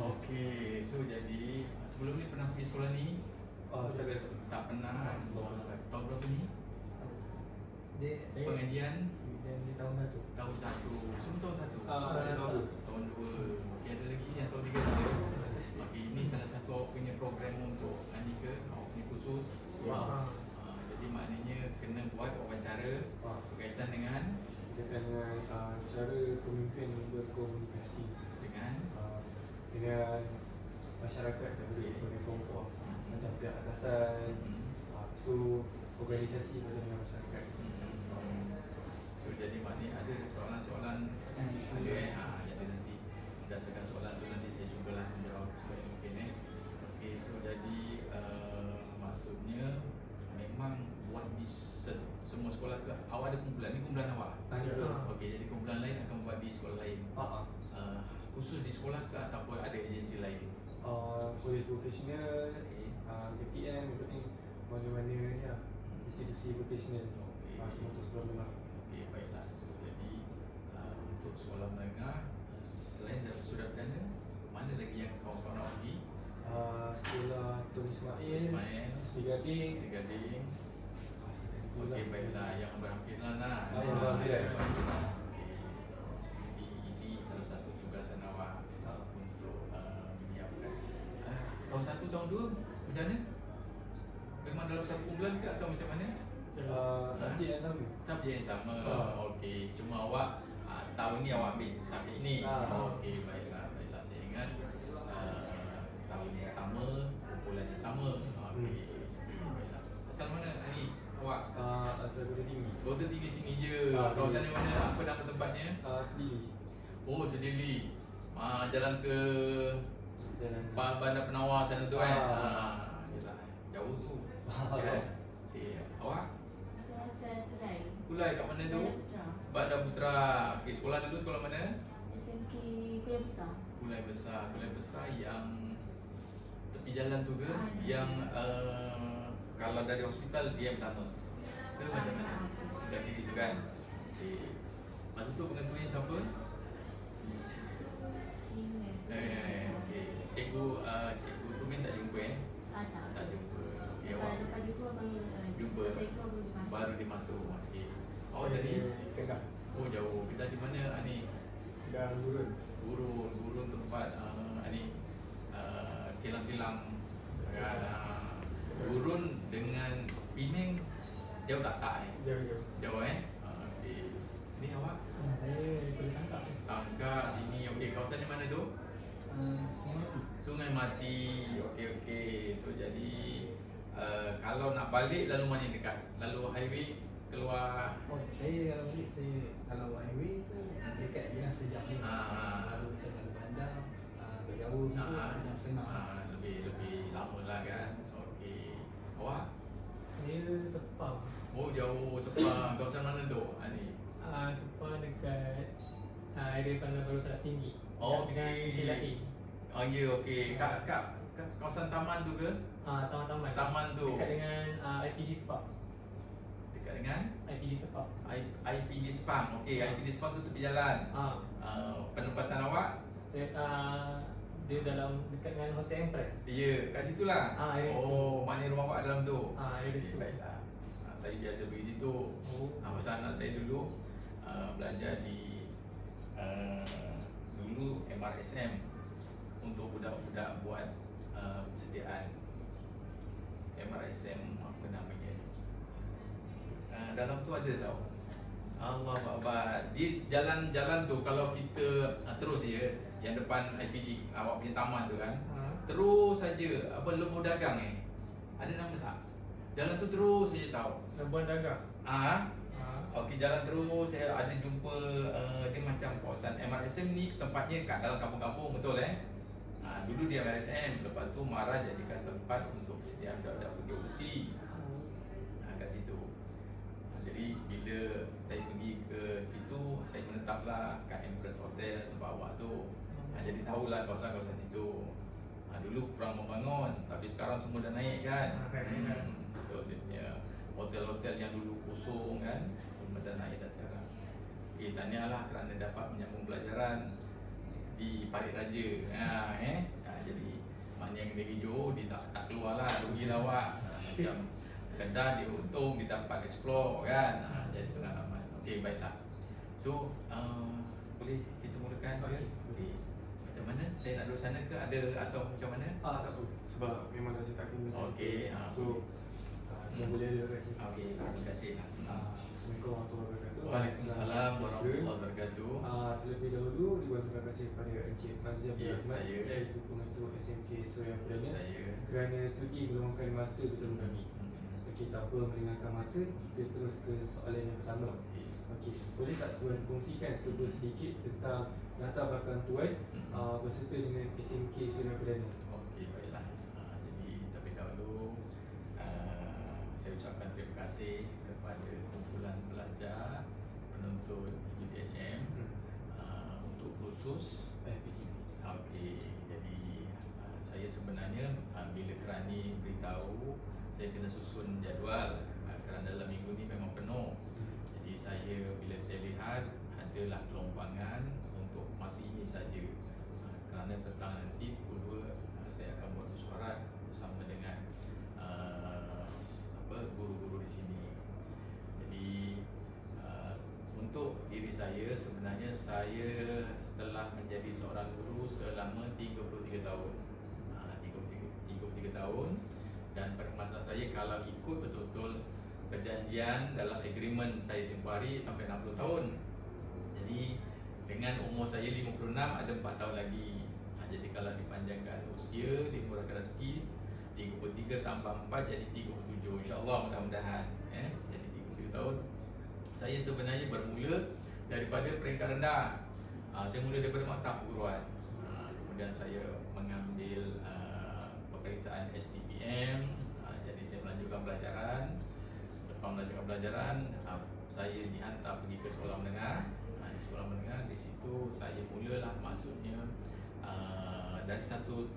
Okey, so jadi sebelum ni pernah pergi sekolah ni? Tak pernah. Tahun berapa ni? Pengajian di tahun satu. tahun 1. Semua tahun 1. Tahun 2. Okey, ada lagi yang tahun 3 tak ada. Okey, ini salah satu awak punya program untuk ni ke? Awak punya khusus. Jadi maknanya kena buat wawancara berkaitan dengan cara pemimpin berkomunikasi dengan masyarakat dan berbagai kelompok macam pihak atasan, tu organisasi macam dengan masyarakat. So jadi maknanya ada soalan-soalan ada yang nanti berdasarkan soalan tu nanti saya cubalah menjawab sebaik mungkin Okey, so jadi maksudnya memang buat di semua sekolah ke awak ada kumpulan ni kumpulan awak? Okey, jadi kumpulan lain akan buat di sekolah lain. Khusus di sekolah ke ataupun ada agensi lain? Polis vocational, KPM, mana-mana ni lah, institusi vocational termasuk sekolah menengah. Okey, baiklah. So jadi untuk sekolah menengah selain sudah perdana, mana lagi yang kawan-kawan awak pergi? Sekolah Tun Ismail, Sri Gading. Okey, baiklah, yang berhampiran lah. Yang berhampiran. Ini salah satu tugasan awak untuk menyiapkan. Tahun 1, tahun 2 macam mana? Memang dalam satu kumpulan ke atau macam mana? Subjek yang sama. Subjek yang sama. Okey, cuma awak tahun ni awak ambil subjek ni. Okey, baiklah. Saya ingat tahun yang sama, kumpulan yang sama. Okey. Baiklah. Asal mana ni awak? Asal Kota Tinggi. Kota Tinggi sini je. Kawasan mana? Apa nama tempatnya? Sedili. Oh, Sedili. Jalan ke Bandar Penawar sana tu kan? Yalah, jauh tu. Okey, awak? Saya Kulai. Kulai kat mana tu? Bandar Putra. Okey, sekolah dulu sekolah mana? SMK Kulai Besar. Kulai Besar yang tepi jalan tu ke? Yang kalau dari hospital dia pertama. Ke macam mana? Sebelah kiri tu kan? Okey. Masa tu pengetuanya siapa? Okey. Cikgu Tumin tak jumpa Tak jumpa. Okey, awak jumpa baru dia masuk. Okey. Awak dari Kedah. Oh, jauh. Kita di mana ni? Dan Gurun tempat ni kilang-kilang. Gurun dengan Pening jauh tak Jauh okey. Ni awak? Saya boleh tangkap. Tangkap sini. Okey, kawasan di mana tu? Sungai Mati. Okey. So jadi kalau nak balik lalu mana yang dekat? Lalu highway keluar. Saya kalau highway tu dekat je lah sejam ni. Lalu macam lalu bandar agak jauh tu sejam setengah. Lebih lama lah kan. Okey. Awak? Saya Sepang. Oh, jauh Sepang. Kawasan mana tu? Ni. Sepang dekat area Bandar Baru Sarat Tinggi. Dengan KLIA. Oh ya, okey. Kat kawasan taman tu ke? Taman-taman. Taman tu. Dekat dengan IPD Sepang. Dekat dengan IPD Sepang. IPD Sepang. Okey, IPD Sepang tu tepi jalan. Penempatan awak? Saya dia dalam dekat dengan Hotel Empress. Ya, kat situ lah. Maknanya rumah awak dalam tu. Area di situ. Baiklah. Saya biasa pergi situ. Pasal anak saya dulu belajar di dulu MRSM untuk budak-budak buat persediaan MRSM apa namanya dalam tu ada tau Allah Akbar. Di jalan-jalan tu kalau kita terus yang depan IPD awak punya taman tu kan, terus saja lembu dagang ada nama tak? Jalan tu terus saja tahu. Lembu dagang. Okey, jalan terus saya ada jumpa dia macam kawasan MRSM ni tempatnya kat dalam kampung-kampung, betul dulu dia MRSM, lepas tu Mara jadikan tempat untuk persediaan budak-budak pergi oversi kat situ. Jadi bila saya pergi ke situ, saya menetaplah kat Empress Hotel tempat awak tu. Jadi tahulah kawasan-kawasan itu. Dulu kurang membangun, tapi sekarang semua dah naik kan. So dia punya hotel-hotel yang dulu kosong kan, semua dah naik dah sekarang. Tahniahlah kerana dapat menyambung pelajaran di Parit Raja. bagi hijau dia tak keluar lah, rugilah awak. Macam kedah dia untung dia dapat explore kan. Jadi pengalaman. Okey, baiklah. So boleh kita mulakan ke? Okey. Macam mana? Saya nak duduk sana ke ada atau macam mana? Tak perlu. Sebab memang dah saya tak kena. Okey. So kita boleh terima kasih. Okey, terima kasih. Assalamualaikum warahmatullahi wabarakatuh. Waalaikumsalam warahmatullahi wabarakatuh. Terlebih dahulu dibuat terima kasih kepada Encik Fazli Abdul Ya, Rahman, saya. iaitu pengetua SMK Suria Perdana, Saya. kerana sudi meluangkan masa bersama kami. Okey, tak apa melengahkan masa, kita terus ke soalan yang pertama. Okey, boleh tak Tuan kongsikan sedikit tentang latar belakang Tuan berserta dengan SMK Suria Perdana? Okey, baiklah. Jadi terlebih dahulu saya ucapkan terima kasih kepada kumpulan pelajar penuntut UTHM untuk khusus Okey, jadi saya sebenarnya bila Kerani beritahu saya kena susun jadual kerana dalam minggu ni memang penuh. Jadi bila saya lihat adalah kelompangan untuk masa ini saja. Kerana petang nanti pukul 2 saya akan buat mesyuarat bersama dengan guru-guru di sini. Jadi untuk diri saya sebenarnya saya setelah menjadi seorang guru selama 33 tahun. 33 tahun dan perkhidmatan saya kalau ikut betul-betul perjanjian dalam agreement saya tempoh hari sampai 60 tahun. Jadi dengan umur saya 56 ada 4 tahun lagi. Jadi kalau dipanjangkan usia, dimurahkan rezeki 33 tambah 4 jadi 37. InsyaAllah mudah-mudahan jadi 37 tahun. Saya sebenarnya bermula daripada peringkat rendah. Saya mula daripada maktab perguruan. Kemudian saya mengambil peperiksaan STPM. Jadi saya melanjutkan pelajaran. Lepas melanjutkan pelajaran, saya dihantar pergi ke sekolah menengah. Di sekolah menengah, di situ saya mulalah maksudnya dari satu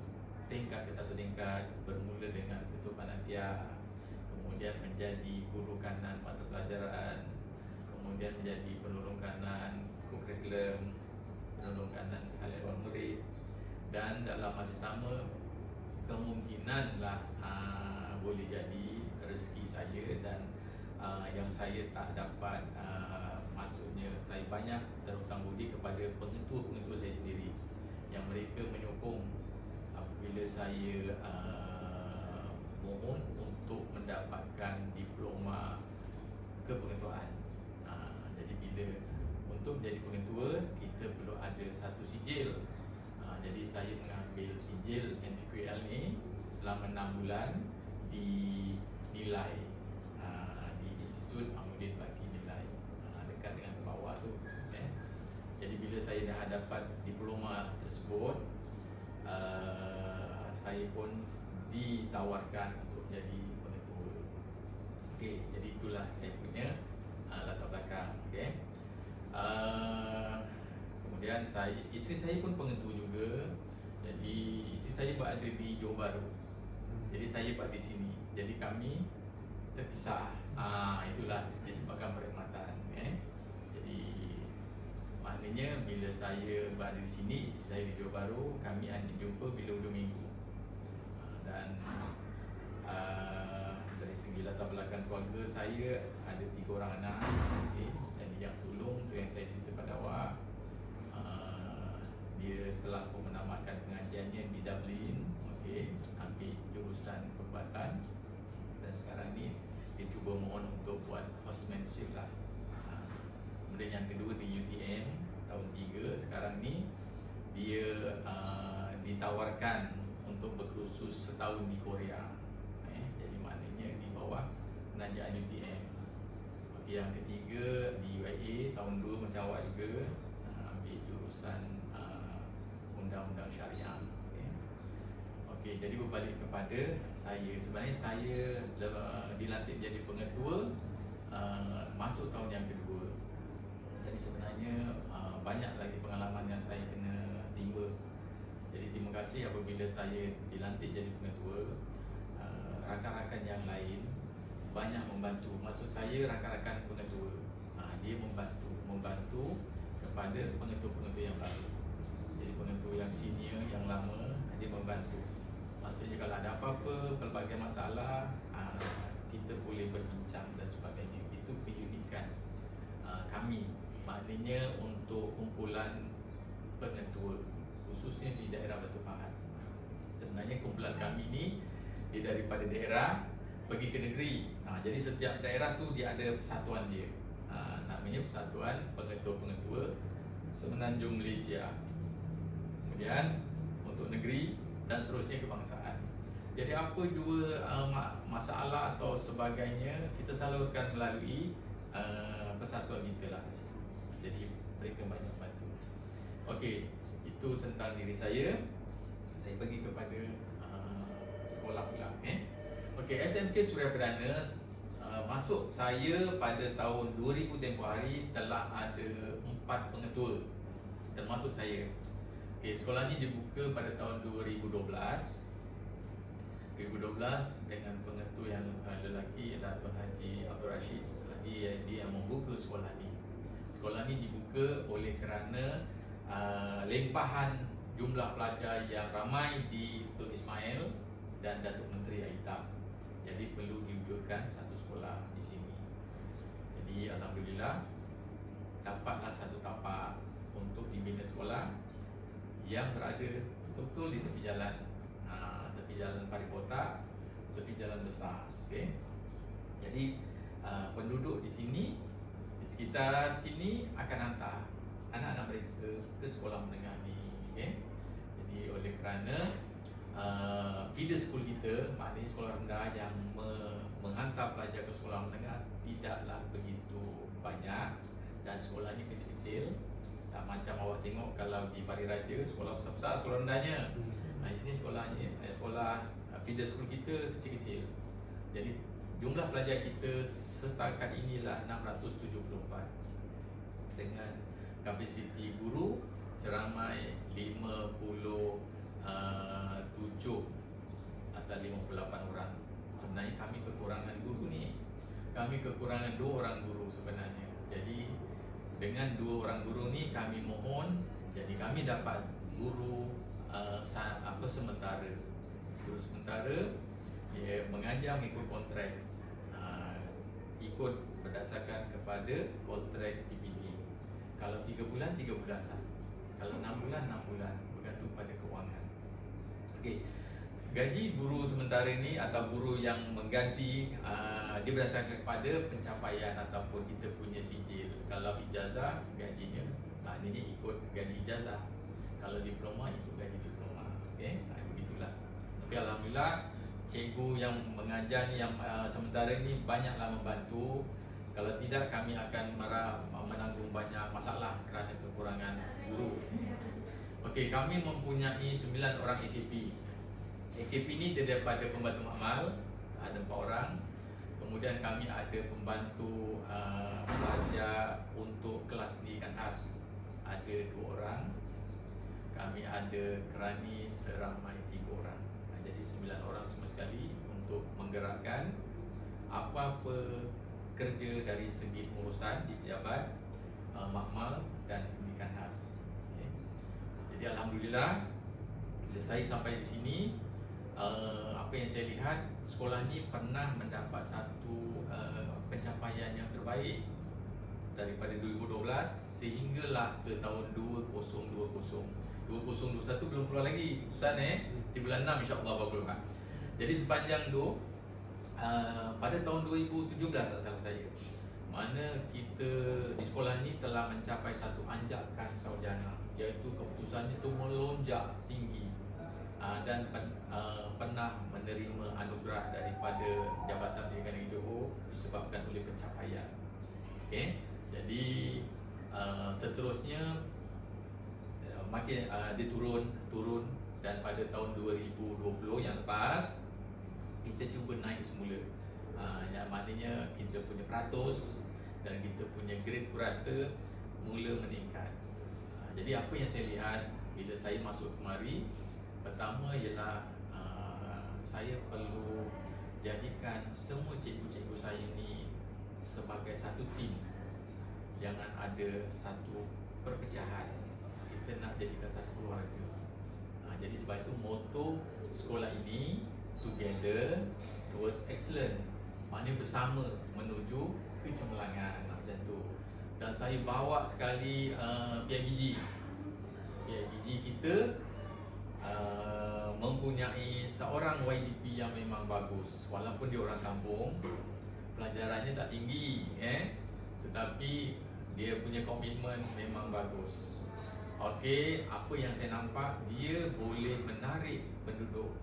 tingkat ke satu tingkat, bermula dengan ketua panitia, kemudian menjadi guru kanan mata pelajaran, kemudian menjadi penolong kanan kurikulum, penolong kanan hal-hal murid, dan dalam masa sama kemungkinanlah boleh jadi rezeki saya dan yang saya tak dapat maksudnya saya banyak terhutang budi kepada pengetua-pengetua saya sendiri yang mereka menyokong apabila saya mohon untuk mendapatkan diploma kepengetuaan. Jadi bila untuk menjadi pengetua kita perlu ada satu sijil. Jadi saya mengambil sijil NPQL ni selama 6 bulan dinilai di Institut Amudin Baki Nilai dekat dengan bawah tu. Jadi bila saya dah dapat diploma tersebut, saya pun ditawarkan untuk jadi pengetua. Okey, jadi itulah saya punya latar belakang. Okey. Kemudian isteri saya pun pengetua juga. Jadi isteri saya berada di Johor Bahru. Jadi saya berada di sini. Jadi kami terpisah. Itulah disebabkan perkhidmatan. Jadi maknanya bila saya berada di sini, isteri saya di Johor Bahru, kami hanya jumpa bila hujung minggu. Dan dari segi latar belakang keluarga saya ada 3 orang anak. Jadi yang sulung tu yang saya cerita pada awak, dia telah pun menamatkan pengajiannya di Dublin, ambil jurusan perubatan, dan sekarang ni dia cuba mohon untuk buat housemanship lah. Kemudian yang kedua di UTM tahun 3, sekarang ni dia ditawarkan untuk berkursus setahun di Korea. Jadi maknanya di bawah penajaan UTM. Yang ketiga di UIA tahun 2 macam awak juga, ambil jurusan undang-undang syariah. Jadi berbalik kepada saya, sebenarnya saya dilantik jadi pengetua masuk tahun yang kedua. Jadi sebenarnya banyak lagi pengalaman yang saya kena timba. Jadi terima kasih apabila saya dilantik jadi pengetua, rakan-rakan yang lain banyak membantu. Maksud saya rakan-rakan pengetua, dia membantu kepada pengetua-pengetua yang baru. Jadi pengetua yang senior, yang lama, dia membantu Maksudnya kalau ada apa-apa, pelbagai masalah, kita boleh berbincang dan sebagainya. Itu keunikan kami. Maknanya untuk kumpulan pengetua, khususnya di daerah Batu Pahat. Sebenarnya kumpulan kami ni dia daripada daerah pergi ke negeri. Jadi setiap daerah tu dia ada persatuan dia. Namanya Persatuan Pengetua-Pengetua Semenanjung Malaysia. Kemudian untuk negeri dan seterusnya kebangsaan. Jadi apa jua masalah atau sebagainya kita salurkan melalui persatuan kita lah. Jadi mereka banyak bantu. Okey, itu tentang diri saya. Saya pergi kepada sekolah pula. Okey, SMK Suria Perdana, masuk saya pada tahun 2000 tempoh hari telah ada 4 pengetua termasuk saya. Okey, sekolah ni dibuka pada tahun 2012 dengan pengetua yang lelaki ialah Tuan Haji Abdul Rashid. Dia yang membuka sekolah ni. Sekolah ni dibuka oleh kerana limpahan jumlah pelajar yang ramai di Tun Ismail dan Datuk Menteri Aitam. Jadi perlu diwujudkan satu sekolah di sini. Jadi alhamdulillah dapatlah satu tapak untuk dibina sekolah yang berada betul-betul di tepi jalan. Tepi jalan Paripota, tepi jalan besar. Okey. Jadi penduduk di sini, di sekitar sini akan hantar anak-anak mereka ke sekolah menengah ni. Okey. Jadi oleh kerana feeder school kita, maknanya sekolah rendah yang menghantar pelajar ke sekolah menengah tidaklah begitu banyak dan sekolahnya kecil-kecil. Tak macam awak tengok kalau di Pari Raja sekolah besar-besar, sekolah rendahnya. Di sini sekolah feeder school kita kecil-kecil. Jadi jumlah pelajar kita setakat inilah 674 dengan kapasiti guru seramai 57 atau 58 orang. Sebenarnya kami kekurangan guru ni. Kami kekurangan 2 orang guru sebenarnya. Jadi dengan 2 orang guru ni kami mohon, jadi kami dapat guru sementara. Guru sementara dia mengajar mengikut kontrak. Ikut berdasarkan kepada kontrak PPD. Kalau 3 bulan, 3 bulan lah. Kalau 6 bulan, 6 bulan. Bergantung pada kewangan. Okey. Gaji guru sementara ni atau guru yang mengganti dia berdasarkan kepada pencapaian ataupun kita punya sijil. Kalau ijazah gajinya maknanya ikut gaji ijazah. Kalau diploma ikut gaji diploma. Okey, begitulah. Tapi alhamdulillah cikgu yang mengajar ni yang sementara ni banyaklah membantu. Kalau tidak kami akan menanggung banyak masalah kerana kekurangan guru. Okey, kami mempunyai 9 orang AKP. AKP ni daripada pembantu makmal, ada 4 orang. Kemudian kami ada pembantu pelajar untuk kelas pendidikan khas, ada 2 orang. Kami ada kerani seramai 3 orang. Jadi 9 orang semua sekali untuk menggerakkan apa-apa kerja dari segi pengurusan di pejabat, makmal dan pendidikan khas. Okay. Jadi alhamdulillah bila saya sampai di sini, apa yang saya lihat, sekolah ni pernah mendapat satu pencapaian yang terbaik daripada 2012 sehinggalah ke tahun 2020. 2021 belum keluar lagi Ustaz di bulan 6 insya-Allah baru keluar. Jadi sepanjang tu pada tahun 2017 tak salah saya, mana kita di sekolah ni telah mencapai satu anjakan sarjana, iaitu keputusannya tu melonjak tinggi dan pernah menerima anugerah daripada Jabatan Pendidikan Negeri Johor disebabkan oleh pencapaian. Okey, jadi seterusnya makin dia turun dan pada tahun 2020 yang lepas kita cuba naik semula. Yang maknanya kita punya peratus dan kita punya grade purata mula meningkat. Jadi apa yang saya lihat bila saya masuk kemari, pertama ialah saya perlu jadikan semua cikgu-cikgu saya ni sebagai satu tim. Jangan ada satu perpecahan. Kita nak jadikan satu keluarga. Jadi sebab itu moto sekolah ini Together Towards Excellence, maknanya bersama menuju kecemerlangan, macam tu. Dan saya bawa sekali PIBG kita mempunyai seorang YDP yang memang bagus. Walaupun dia orang kampung, pelajarannya tak tinggi, tetapi dia punya komitmen memang bagus. Okey, apa yang saya nampak, dia boleh menarik penduduk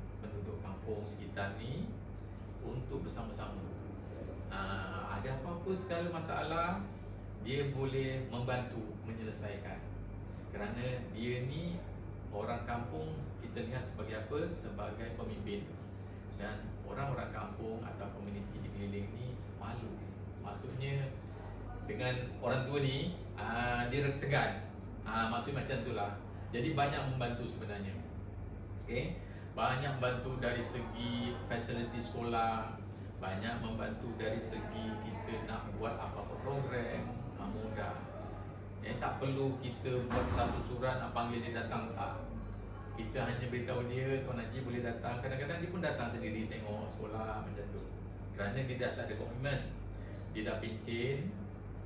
kampung sekitar ni untuk bersama-sama. Ada apa-apa segala masalah, dia boleh membantu menyelesaikan. Kerana dia ni orang kampung, kita lihat sebagai apa? Sebagai pemimpin. Dan orang-orang kampung atau komuniti di keliling ni malu. Maksudnya dengan orang tua ni, dia rasa segan. Maksud macam itulah. Jadi banyak membantu sebenarnya. Okey, banyak membantu dari segi fasiliti sekolah, banyak membantu dari segi kita nak buat apa-apa program, mudah. Tak perlu kita buat satu surat nak panggil dia datang, tak. Kita hanya beritahu dia, Tuan Haji boleh datang. Kadang-kadang dia pun datang sendiri tengok sekolah macam tu. Kerana dia dah tak ada komitmen, dia dah pencen.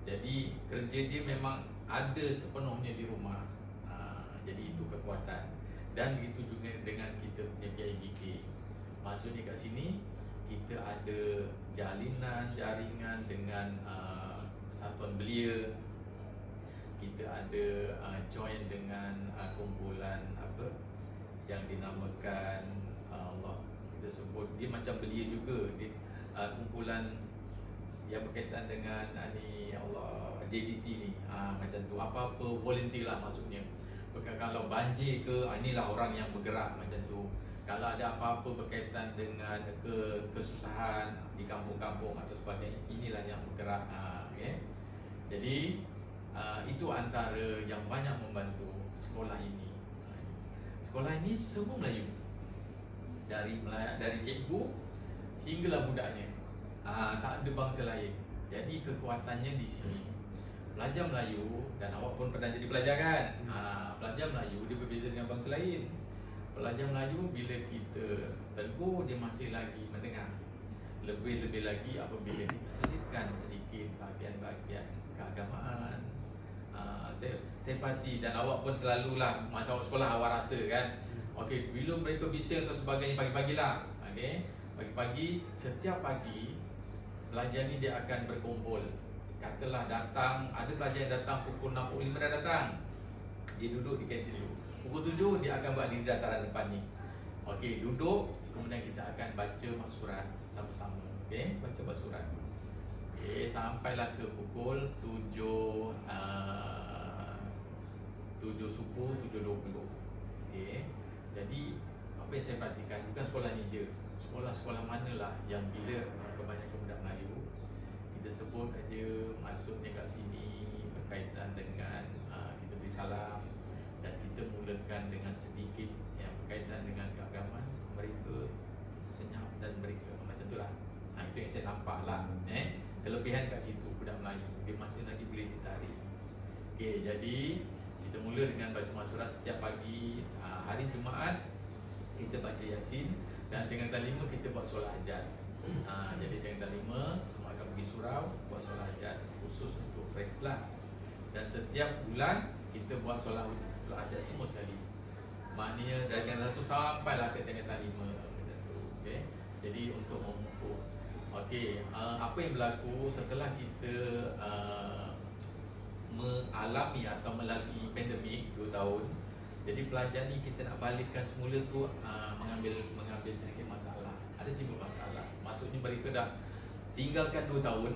Jadi kerja dia memang ada sepenuhnya di rumah. Jadi itu kekuatan. Dan begitu juga dengan kita punya PIBK. Maksudnya kat sini kita ada jaringan dengan Persatuan Belia. Kita ada join dengan kumpulan apa yang dinamakan Allah kita sebut, dia macam Belia juga, dia kumpulan yang berkaitan dengan ni Allah JDT ni, macam tu, apa-apa volunteer lah maksudnya. Bukan kalau banjir ke, inilah orang yang bergerak macam tu. Kalau ada apa-apa berkaitan dengan kesusahan di kampung-kampung atau sebagainya, inilah yang bergerak. Okay? Jadi itu antara yang banyak membantu sekolah ini. Sekolah ini semua Melayu, dari cikgu hinggalah budaknya, tak ada bangsa lain. Jadi kekuatannya di sini. Pelajar Melayu, dan awak pun pernah jadi pelajar kan? Pelajar Melayu dia berbeza dengan bangsa lain. Pelajar Melayu bila kita tegur, dia masih lagi mendengar. Lebih-lebih lagi apabila kita selipkan sedikit bahagian-bahagian keagamaan. Saya pasti, dan awak pun selalulah masa awak sekolah awak rasa kan. Okey, bila mereka bising atau sebagainya pagi-pagilah. Okey, pagi-pagi, setiap pagi pelajar ni dia akan berkumpul. Katalah datang, ada pelajar yang datang pukul 6, pukul 5 dah datang. Dia duduk di kantin dulu. Pukul 7 dia akan buat di dataran depan ni. Okey, duduk, kemudian kita akan baca maksurat sama-sama. Okey, baca maksurat. Okey, sampailah ke pukul 7 suku 7.20. Okey. Jadi apa yang saya perhatikan, bukan sekolah ni je. Sekolah-sekolah manalah yang bila kebanyakan budak Melayu, kita sebut aja masuknya kat sini berkaitan dengan kita beri salam, dan kita mulakan dengan sedikit yang berkaitan dengan keagamaan, mereka senyap dan mereka macam itulah. Itu yang saya nampak lah. Kelebihan kat situ budak Melayu, dia masih lagi boleh ditarik. Okey, jadi kita mula dengan baca maksurat setiap pagi. Hari Jumaat kita baca Yasin, dan dengan talima kita buat solat hajat. Jadi dengan talima semua akan pergi surau buat solat hajat khusus untuk mereka. Dan setiap bulan kita buat solat hajat semua sekali. Maknanya dari tanggal 1 sampailah ke tanggal 5 macam tu. Okey. Jadi untuk memupuk. Okey, apa yang berlaku setelah kita mengalami atau melalui pandemik 2 tahun. Jadi pelajar ni kita nak balikkan semula tu mengambil sedikit masalah. Ada timbul masalah. Maksudnya mereka dah tinggalkan 2 tahun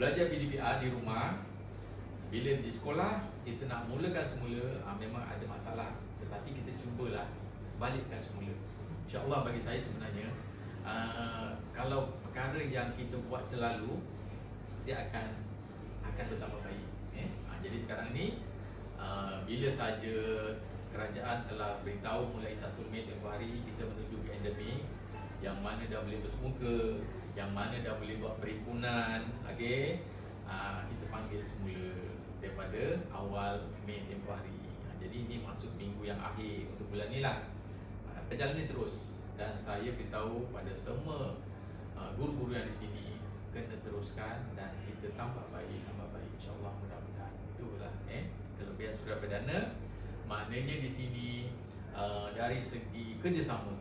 belajar PDPR di rumah. Bila di sekolah kita nak mulakan semula, memang ada masalah. Tetapi kita cubalah balikkan semula. InsyaAllah bagi saya sebenarnya kalau perkara yang kita buat selalu, dia akan bertambah baik. Jadi sekarang ni bila saja kerajaan telah beritahu mulai 1 Mei tempoh hari kita menuju ke endemik, yang mana dah boleh bersemuka, yang mana dah boleh buat perhimpunan, okey, kita panggil semula daripada awal Mei tempoh hari. Jadi ini masuk minggu yang akhir untuk bulan ni lah. Perjalanan ni terus, dan saya beritahu pada semua guru-guru yang di sini kena teruskan dan kita tambah baik insya-Allah, mudah-mudahan. Itulah kelebihan surat perdana. Maknanya di sini dari segi kerjasama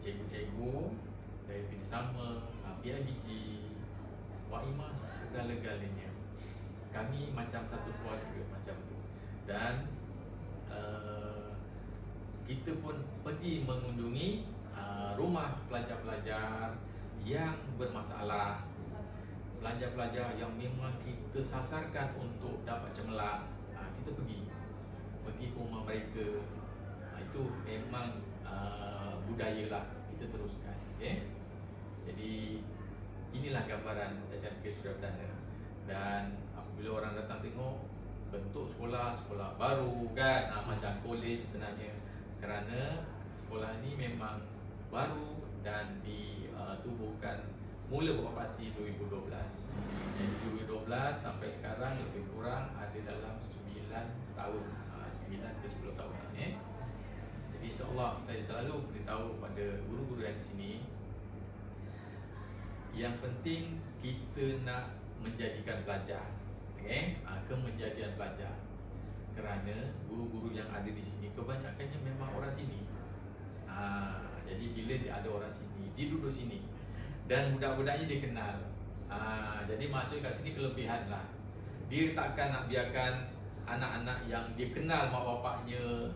cikgu-cikgu, dari kerjasama PIBG, Waimas, segala-galanya kami macam satu keluarga macam tu. Dan kita pun pergi mengunjungi rumah pelajar-pelajar yang bermasalah, pelajar-pelajar yang memang kita sasarkan untuk dapat cemerlang. Kita pergi ke rumah mereka. Itu memang budaya lah, kita teruskan. Jadi inilah gambaran SMK Surat Perdana. Dan apabila orang datang tengok bentuk sekolah baru kan, macam kolej sebenarnya, kerana sekolah ni memang baru dan ditubuhkan mula beroperasi 2012. Jadi 2012 sampai sekarang lebih kurang ada dalam 9 tahun, 9 ke 10 tahun. Jadi insya-Allah saya selalu beritahu pada guru-guru yang di sini, yang penting kita nak menjadikan pelajar, kemenjadian pelajar. Kerana guru-guru yang ada di sini kebanyakannya memang orang sini. Jadi bila dia ada orang sini, dia duduk sini dan budak-budaknya dia kenal. Jadi maksud kat sini kelebihan lah. Dia takkan nak biarkan anak-anak yang dia kenal mak bapaknya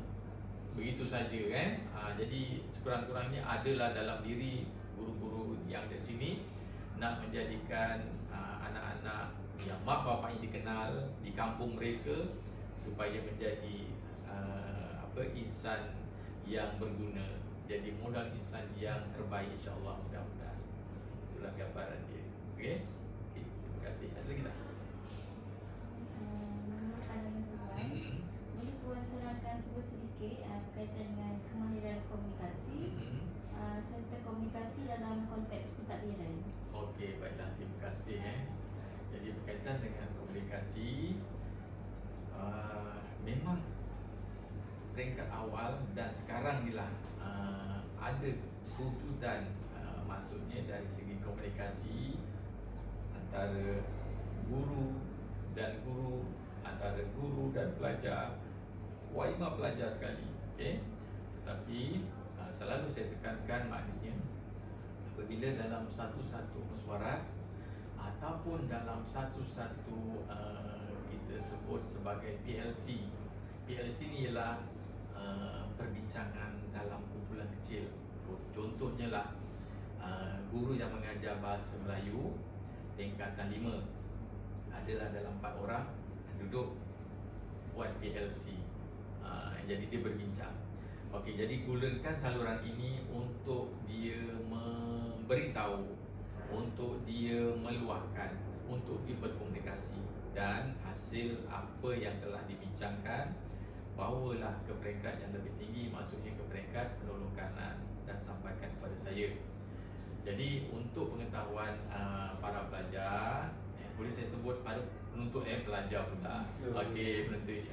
begitu saja kan. Jadi sekurang-kurangnya adalah dalam diri guru-guru yang di sini nak menjadikan anak-anak yang mak bapaknya dikenal di kampung mereka supaya menjadi insan yang berguna, jadi modal insan yang terbaik insya-Allah, mudah-mudahan. Itulah gambaran dia. Okey. Terima kasih. Ada lagi tak? Boleh puan terangkan sedikit berkaitan dengan kemahiran komunikasi serta komunikasi dalam konteks pentadbiran. Okey, baiklah, terima kasih. Jadi berkaitan dengan komunikasi, memang peringkat awal dan sekarang ni lah ada kewujudan, maksudnya dari segi komunikasi antara guru dan guru, antara guru dan pelajar, waimah pelajar sekali. Tetapi selalu saya tekankan, maknanya apabila dalam satu-satu mesyuarat ataupun dalam satu-satu kita sebut sebagai PLC. PLC ni ialah perbincangan dalam kumpulan kecil. Contohnya lah guru yang mengajar bahasa Melayu tingkatan 5 adalah dalam 4 orang duduk buat PLC. Jadi dia berbincang. Okey, jadi gunakan saluran ini untuk dia memberitahu, untuk dia meluahkan, untuk dia berkomunikasi, dan hasil apa yang telah dibincangkan bawalah ke peringkat yang lebih tinggi, maksudnya ke peringkat penolong kanan, dan sampaikan kepada saya. Jadi untuk pengetahuan para pelajar, boleh saya sebut para penuntut pelajar pula. Okey, penuntut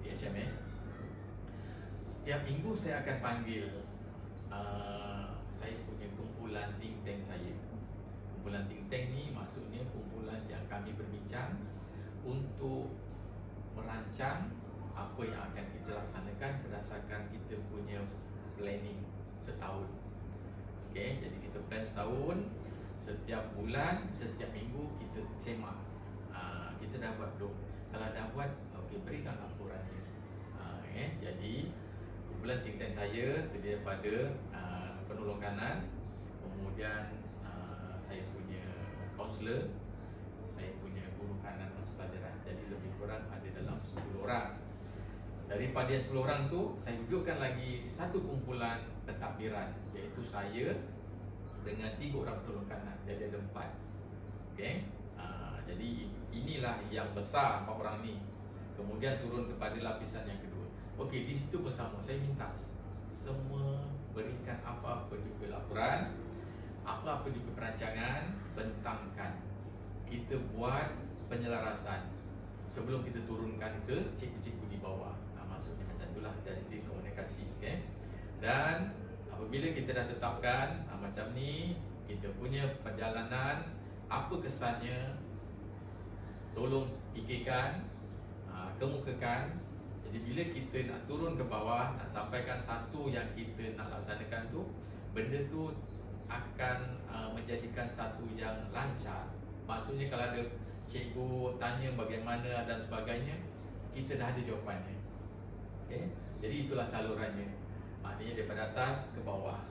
THM. Setiap minggu saya akan panggil saya punya kumpulan think tank saya. Kumpulan think tank ni maksudnya kumpulan yang kami berbincang untuk merancang apa yang akan kita laksanakan berdasarkan kita punya planning setahun. Okey, jadi kita plan setahun, setiap bulan, setiap minggu kita semak. Kita dah buat belum? Kalau dah buat, okey, berikan laporannya. Jadi kumpulan think tank saya terdiri daripada penolong kanan, kemudian saya punya kaunselor, saya punya guru kanan untuk pelajaran. Jadi lebih kurang ada dalam 10 orang. Daripada 10 orang tu, saya wujudkan lagi satu kumpulan pentadbiran, iaitu saya dengan 3 orang penolong kanan. Jadi ada 4. Okey. Jadi inilah yang besar 4 orang ni. Kemudian turun kepada lapisan yang kedua. Okey, di situ bersama saya minta semua berikan apa-apa juga laporan, apa-apa juga perancangan, bentangkan. Kita buat penyelarasan sebelum kita turunkan ke cikgu-cikgu di bawah. Maksudnya macam itulah dari segi komunikasi. Okay? Dan apabila kita dah tetapkan macam ni, kita punya perjalanan, apa kesannya, tolong fikirkan, kemukakan. Jadi bila kita nak turun ke bawah, nak sampaikan satu yang kita nak laksanakan tu, benda tu akan menjadikan satu yang lancar. Maksudnya kalau ada cikgu tanya bagaimana dan sebagainya, kita dah ada jawapannya. Okay? Jadi itulah salurannya. Maknanya daripada atas ke bawah.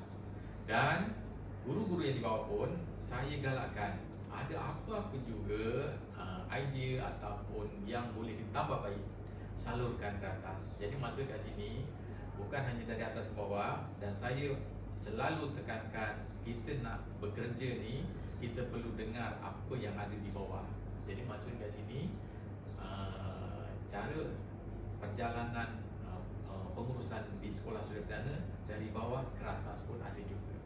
Dan guru-guru yang di bawah pun saya galakkan, ada apa-apa juga idea ataupun yang boleh ditambah baik, salurkan ke atas. Jadi maksud kat sini bukan hanya dari atas ke bawah, dan saya selalu tekankan kita nak bekerja ni, kita perlu dengar apa yang ada di bawah. Jadi maksud kat sini cara perjalanan pengurusan di sekolah suria perdana dari bawah ke atas pun ada juga.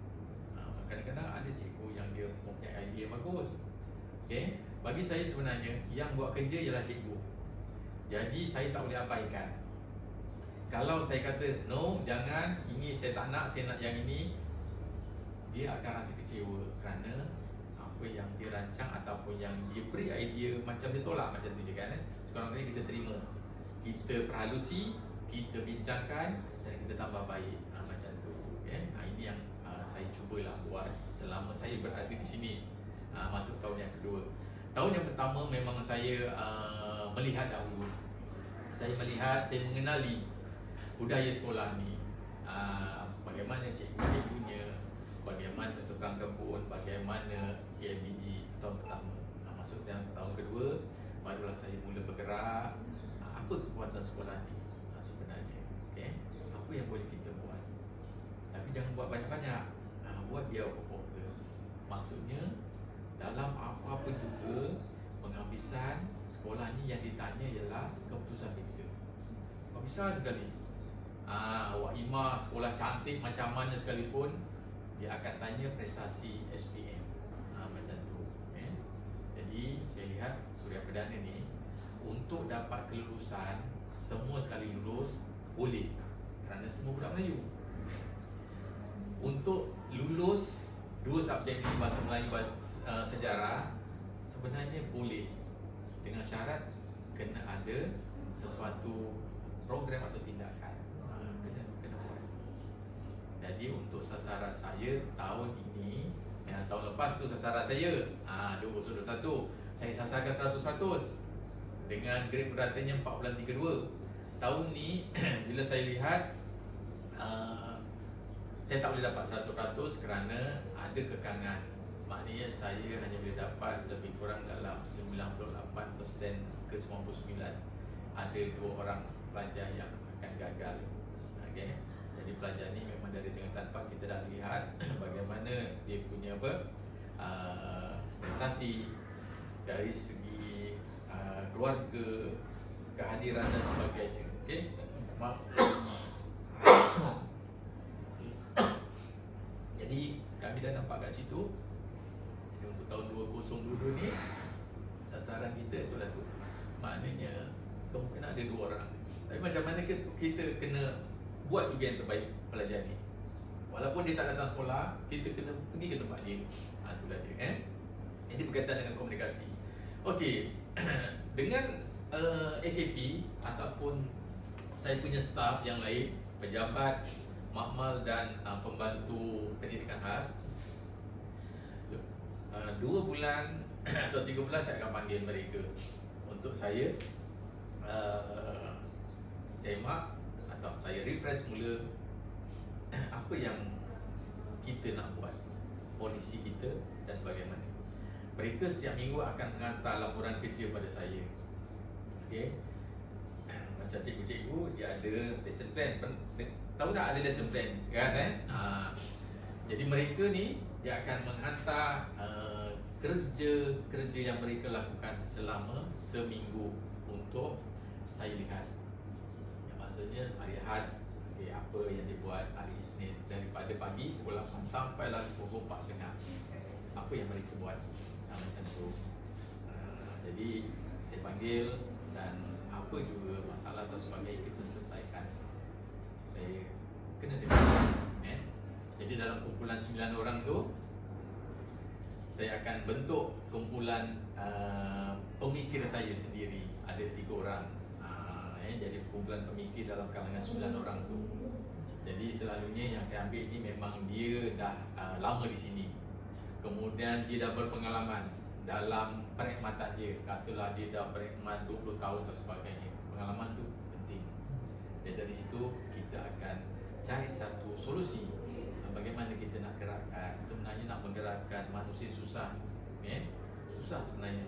Kadang-kadang ada cikgu yang dia mempunyai idea bagus. Okay? Bagi saya sebenarnya yang buat kerja ialah cikgu. Jadi saya tak boleh abaikan. Kalau saya kata no, jangan, ini saya tak nak, saya nak yang ini, dia akan rasa kecewa kerana apa yang dia rancang ataupun yang dia beri idea macam dia tolak macam tu je kan. Sekarang ni kita terima, kita perhalusi, kita bincangkan dan kita tambah baik macam tu. Okay? Ini yang saya cubalah buat selama saya berada di sini, masuk tahun yang kedua. Tahun yang pertama memang saya melihat dahulu. Saya melihat, saya mengenali budaya sekolah ni, bagaimana cikgu-cikgunya, bagaimana tukang kebun, bagaimana KMBG tahun pertama. Masuk tahun kedua, barulah saya mula bergerak. Apa kekuatan sekolah ni sebenarnya? Okay? Apa yang boleh kita buat? Tapi jangan buat banyak-banyak. Buat dia fokus. Maksudnya dalam apa-apa juga penghabisan sekolah ni yang ditanya ialah keputusan biksa. Bisa sekali. Awak imah sekolah cantik macam mana sekalipun, dia akan tanya prestasi SPM. Macam tu. Okay? Jadi saya lihat suria perdana ni untuk dapat kelulusan, semua sekali lulus boleh kerana semua budak Melayu. Untuk lulus dua subjek ni, bahasa Melayu, bahasa sejarah, sebenarnya boleh dengan syarat kena ada sesuatu program atau tindakan. Kena buat. Jadi untuk sasaran saya tahun ini, tahun lepas tu sasaran saya 2021, saya sasarkan 100% dengan grade peratannya 4.32. Tahun ni bila saya lihat saya tak boleh dapat 100% kerana ada kekangan. Maknanya saya hanya boleh dapat lebih kurang dalam 98% ke 99. Ada 2 orang pelajar yang akan gagal. Okay? Jadi pelajar ni memang dari tengah tanpa kita dah lihat bagaimana dia punya prestasi dari segi keluarga, kehadiran dan sebagainya. Okay? Jadi kami dah nampak kat situ. Jadi untuk tahun 2022 ni sasaran kita itulah tu. Maknanya kemungkinan ada 2 orang. Tapi macam mana kita kena buat juga yang terbaik pelajar ni. Walaupun dia tak datang sekolah, kita kena pergi ke tempat dia. Itulah dia. Ini berkaitan dengan komunikasi. Okey. Dengan AKP ataupun saya punya staff yang lain, pejabat, makmal dan pembantu pendidikan khas, 2 bulan atau 3 bulan saya akan panggil mereka untuk saya semak atau saya refresh mula apa yang kita nak buat, polisi kita dan bagaimana. Mereka setiap minggu akan menghantar laporan kerja pada saya. Okay? Macam cikgu-cikgu, dia ada lesson plan. Tahu tak ada lesson plan kan? Jadi mereka ni dia akan menghantar kerja yang mereka lakukan selama seminggu untuk saya lihat. Yang maksudnya hari Ahad, okay, apa yang dibuat hari Isnin daripada pagi pukul 8 sampai lah pukul 4.30. Apa yang mereka buat macam tu. Jadi saya panggil dan apa juga masalah atau sebagainya kita selesaikan. Saya kena dengar. Jadi dalam kumpulan 9 orang tu, saya akan bentuk kumpulan pemikir saya sendiri. Ada 3 orang. Jadi kumpulan pemikir dalam kalangan 9 orang tu. Jadi selalunya yang saya ambil ni memang dia dah lama di sini. Kemudian dia dah berpengalaman dalam perkhidmatan dia. Katalah dia dah berkhidmat 20 tahun atau sebagainya. Pengalaman tu penting. Dan dari situ kita akan cari satu solusi. Bagaimana kita nak gerakkan. Sebenarnya nak menggerakkan manusia susah. Susah sebenarnya.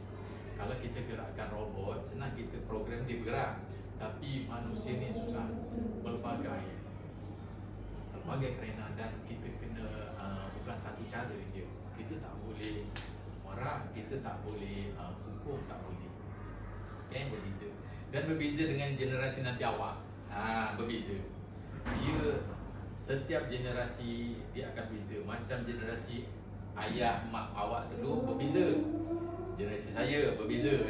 Kalau kita gerakkan robot, senang kita program dia bergerak. Tapi manusia ni susah. Pelbagai kerana, dan kita kena bukan satu cara dia. Kita tak boleh marah, kita tak boleh hukum, tak boleh. Berbeza. Dan berbeza dengan generasi nanti awak. Berbeza. Dia setiap generasi dia akan berbeza. Macam generasi ayah mak awak dulu berbeza. Generasi saya berbeza.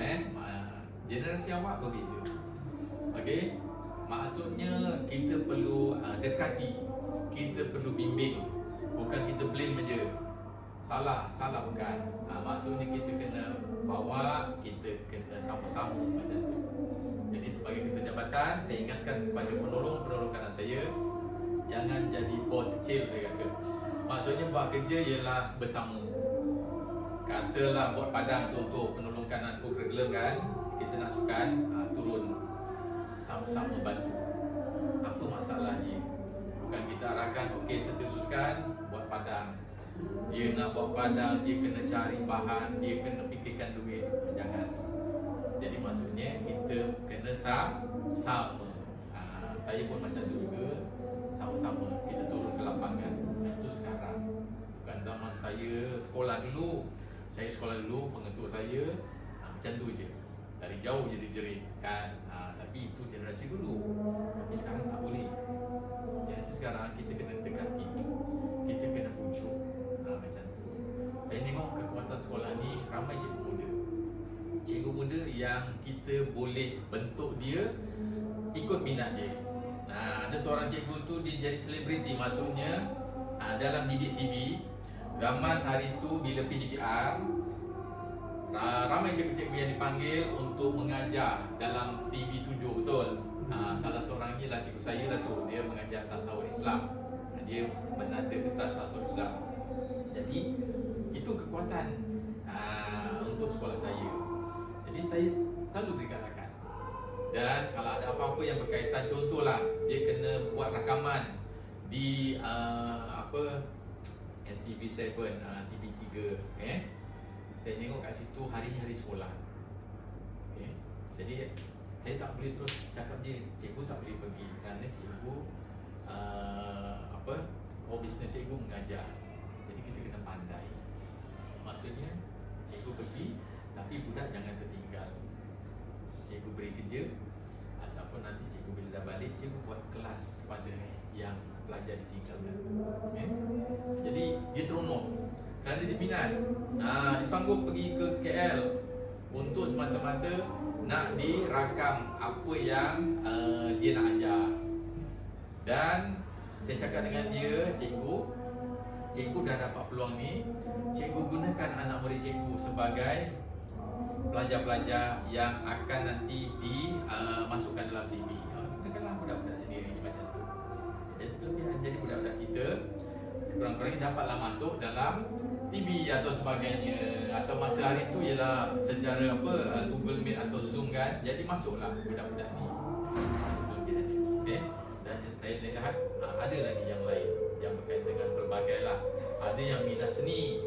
Generasi awak berbeza. Okey. Maksudnya kita perlu dekati, kita perlu bimbing, bukan kita blame saja. Salah bukan. Maksudnya kita kena bawa, kita kena sama-sama macam tu. Jadi sebagai ketua jabatan, saya ingatkan kepada penolong kanan saya, jangan jadi bos kecil, dia kata. Maksudnya buat kerja ialah bersama. Katalah buat padang contoh penolong kanan co-curriculum kan, kita nak sukan turun sama-sama bantu. Apa masalahnya? Bukan kita arahkan, okey seteruskan buat padang. Dia nak buat padang, dia kena cari bahan, dia kena fikirkan duit. Jangan. Jadi maksudnya kita kena sama. Saya pun macam tu juga, sama-sama kita turun ke lapangan. Itu sekarang. Bukan zaman saya sekolah dulu. Saya sekolah dulu, pengetua saya macam tu je. Dari jauh je dijerit kan. Tapi itu generasi dulu. Tapi sekarang tak boleh. Generasi sekarang kita kena dekati, kita kena pucuk. Macam tu. Saya tengok kekuatan sekolah ni ramai cikgu muda. Cikgu muda yang kita boleh bentuk dia ikut minat dia. Ada seorang cikgu tu dia jadi selebriti, maksudnya dalam didik TV. Zaman hari tu bila PDPR, ramai cikgu-cikgu yang dipanggil untuk mengajar dalam TV 7, betul. Salah seorangnya lah cikgu saya lah tu, dia mengajar tasawuf Islam. Dia menada kertas tasawuf Islam. Jadi itu kekuatan untuk sekolah saya. Jadi saya selalu digalakkan. Dan kalau ada apa-apa yang berkaitan, contohlah dia kena buat rakaman di TV7, TV3, saya tengok kat situ hari-hari hari sekolah. Jadi saya tak boleh terus cakap dia, cikgu tak boleh pergi kerana cikgu core business cikgu mengajar. Jadi kita kena pandai. Maksudnya cikgu pergi, tapi budak jangan tertinggal. Cikgu beri kerja, ataupun nanti cikgu bila dah balik, cikgu buat kelas pada yang pelajar ditinggalkan. Jadi dia seronok kerana dia minat. Dia sanggup pergi ke KL untuk semata-mata nak dirakam apa yang dia nak ajar. Dan saya cakap dengan dia, cikgu dah dapat peluang ni, cikgu gunakan anak murid cikgu sebagai pelajar-pelajar yang akan nanti dimasukkan dalam TV. Gunakanlah budak-budak sendiri macam tu. Jadi kelebihan, jadi budak-budak kita sekurang-kurangnya dapatlah masuk dalam TV atau sebagainya. Atau masa hari tu ialah secara Google Meet atau Zoom kan. Jadi masuklah budak-budak ni. Kelebihan. Okay? Dan saya lihat ada lagi yang lain yang berkaitan dengan pelbagai lah. Ada yang minat seni,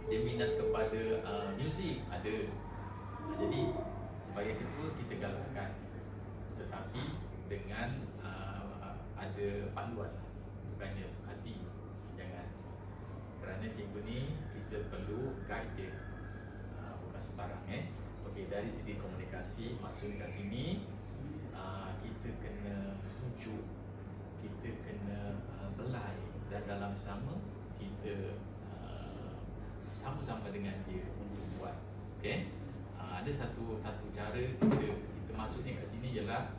dia minat kepada muzik, ada. Jadi sebagai ketua kita galakkan, tetapi dengan ada panduan lah. Bukannya suka hati. Jangan. Kerana cikgu ni kita perlu guide dia, bukan sembarang. Okey, dari segi komunikasi, maksud kat sini kita kena rujuk, kita kena belai, dan dalam sama kita sama-sama dengan dia untuk buat. Okey, ada satu cara kita maksudnya kat sini ialah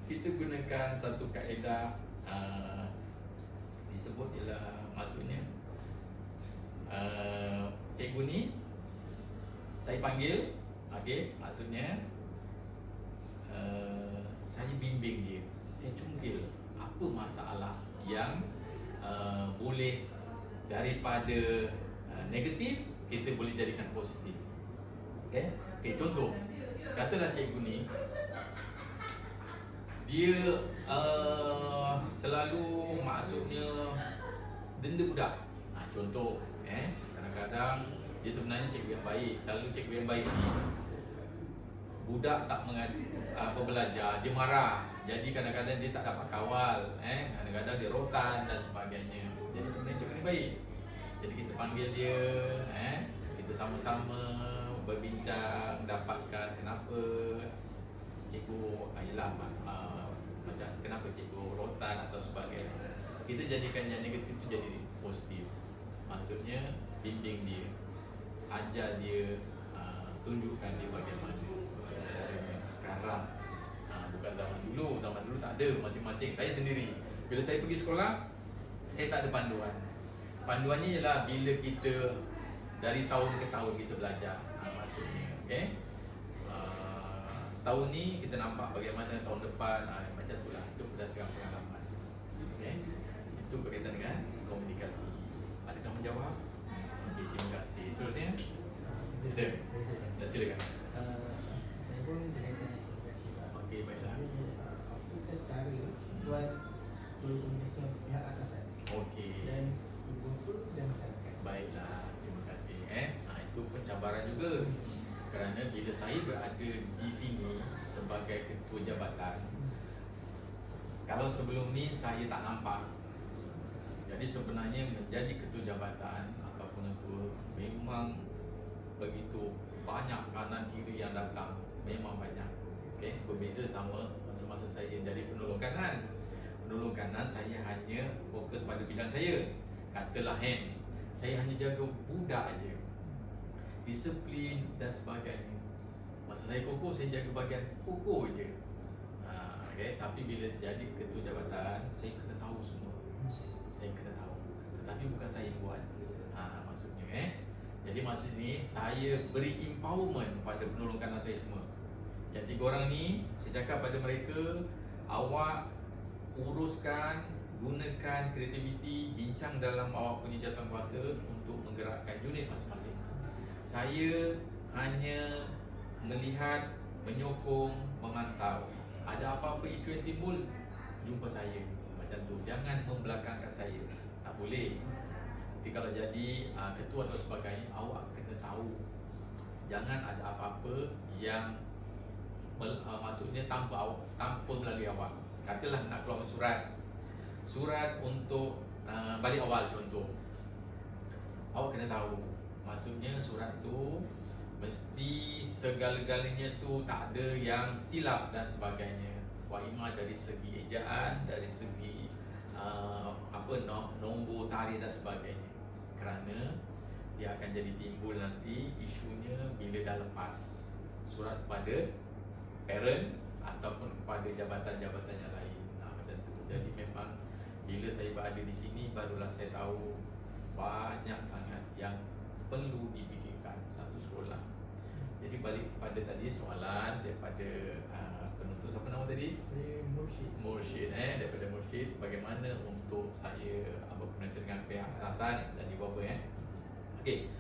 kita gunakan satu kaedah disebut ialah maksudnya cikgu ni saya panggil, okey, maksudnya saya bimbing dia, saya cungkil apa masalah yang boleh daripada negatif kita boleh jadikan positif. Okey, contoh katalah cikgu ni dia selalu maksudnya denda budak. Contoh kadang-kadang dia sebenarnya cikgu yang baik. Selalu cikgu yang baik ni budak tak belajar, dia marah. Jadi kadang-kadang dia tak dapat kawal, kadang-kadang dia rotan dan sebagainya. Jadi sebenarnya cikgu ni baik. Jadi kita panggil dia, kita sama-sama berbincang, dapatkan kenapa cikgu macam kenapa cikgu rotan atau sebagainya. Kita jadikan yang negatif tu jadi positif. Maksudnya bimbing dia, ajar dia, tunjukkan dia bagaimana caranya sekarang. Bukan zaman dulu tak ada, masing-masing. Saya sendiri bila saya pergi sekolah, saya tak ada panduan. Panduannya ialah bila kita dari tahun ke tahun kita belajar. Maksudnya setahun ni kita nampak bagaimana tahun depan, macam itulah. Itu berdasarkan pengalaman. Itu berkaitan dengan komunikasi. Adakah menjawab? Okey, terima kasih. Seterusnya ada? Ya, silakan. Saya pun berkaitan dengan komunikasi. Okey, baiklah. Apa cara buat berkomunikasi dengan pihak atasan Okey. dan ibu bapa dan masyarakat? Baiklah, terima kasih. Itu pencabaran juga. Kerana bila saya berada di sini sebagai ketua jabatan, kalau sebelum ni saya tak nampak. Jadi sebenarnya menjadi ketua jabatan ataupun ketua memang begitu banyak kanan kiri yang datang, memang banyak. Okey, berbeza sama semasa saya jadi penolong kanan. Penolong kanan saya hanya fokus pada bidang saya. Katalah saya hanya jaga budak aja, disiplin dan sebagainya. Masa saya kukuh, saya jaga bahagian kukuh je. Tapi bila jadi ketua jabatan, saya kena tahu semua. Saya kena tahu. Tetapi bukan saya buat. Maksudnya jadi maksud ni saya beri empowerment pada penolong kanan saya semua. Yang 3 orang ni, saya cakap pada mereka, awak uruskan, gunakan kreativiti, bincang dalam awak punya jawatankuasa untuk menggerakkan unit masing-masing. Saya hanya melihat, menyokong, memantau. Ada apa-apa isu yang timbul, jumpa saya. Macam tu. Jangan membelakangkan saya. Tak boleh. Tapi kalau jadi ketua atau sebagainya, awak kena tahu. Jangan ada apa-apa yang maksudnya tanpa melalui awak. Katalah nak keluar surat untuk balik awal contoh. Awak kena tahu. Maksudnya surat tu mesti segala-galanya tu tak ada yang silap dan sebagainya. Waimah dari segi ejaan, dari segi nombor tarikh dan sebagainya. Kerana dia akan jadi timbul nanti isunya bila dah lepas surat kepada parent ataupun kepada jabatan-jabatan yang lain. Macam tu. Jadi memang bila saya berada di sini barulah saya tahu banyak sangat yang perlu dipikirkan satu sekolah. Jadi balik kepada tadi soalan daripada penuntut, siapa nama tadi? Mursyid. Daripada Mursyid, bagaimana untuk saya berkomunikasi dengan pihak atasan dan ibu bapa. Okey.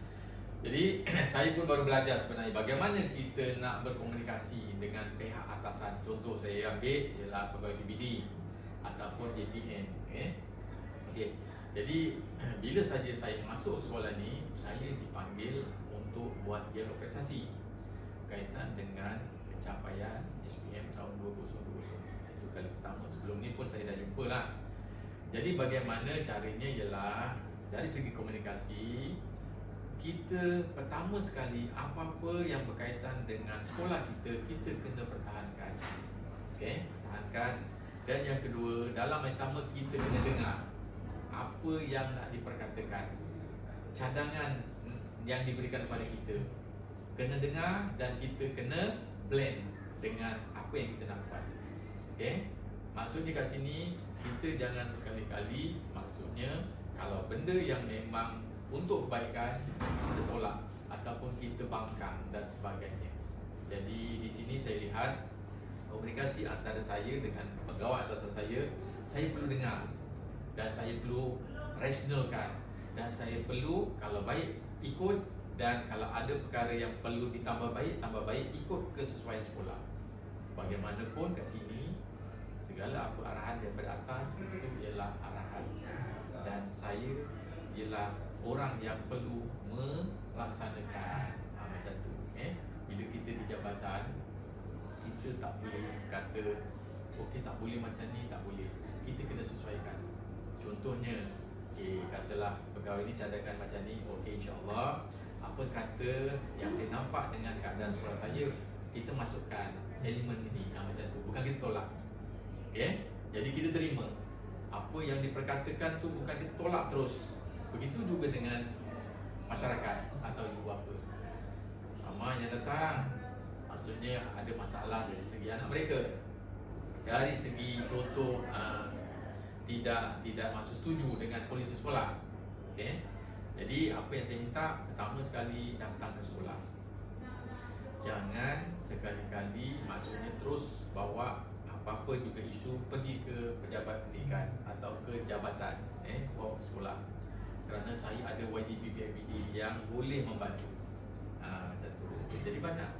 Jadi saya pun baru belajar sebenarnya bagaimana kita nak berkomunikasi dengan pihak atasan. Contoh saya ambil ialah pegawai PBD ataupun JPN. Okey. Jadi bila saja saya masuk sekolah ni, saya dipanggil untuk buat dialog prestasi berkaitan dengan pencapaian SPM tahun 2020. Itu kali pertama. Sebelum ni pun saya dah jumpa lah. Jadi bagaimana caranya ialah dari segi komunikasi, kita pertama sekali apa-apa yang berkaitan dengan sekolah kita kena pertahankan. Okey, pertahankan. Dan yang kedua, dalam masa sama kita kena dengar apa yang nak diperkatakan. Cadangan yang diberikan kepada kita kena dengar dan kita kena blend dengan apa yang kita nak buat. Okay? Maksudnya kat sini, kita jangan sekali-kali, maksudnya kalau benda yang memang untuk kebaikan, kita tolak ataupun kita bangkang dan sebagainya. Jadi di sini saya lihat komunikasi antara saya dengan pegawai atasan saya perlu dengar dan saya perlu rasionalkan dan saya perlu kalau baik ikut, dan kalau ada perkara yang perlu ditambah baik ikut kesesuaian sekolah. Bagaimanapun kat sini segala apa arahan daripada atas itu ialah arahan, dan saya ialah orang yang perlu melaksanakan macam tu. Bila kita di jabatan, kita tak boleh kata okey tak boleh macam ni, tak boleh. Kita kena sesuaikan. Contohnya, katalah pegawai ni cadangkan macam ni, okey insya-Allah apa kata yang saya nampak dengan keadaan sekolah saya, kita masukkan elemen ini macam tu, bukan kita tolak. Okay? Jadi kita terima apa yang diperkatakan tu, bukan kita tolak terus. Begitu juga dengan masyarakat atau ibu bapa. Sama yang datang, maksudnya ada masalah dari segi anak mereka, dari segi contoh tidak masuk setuju dengan polisi sekolah. Okay? Jadi apa yang saya minta, pertama sekali datang ke sekolah. Jangan sekali-kali maksudnya terus bawa apa-apa juga isu pergi ke pejabat pendidikan atau ke jabatan bawa ke sekolah. Kerana saya ada YDP PIBD yang boleh membantu. Macam tu. Jadi banyak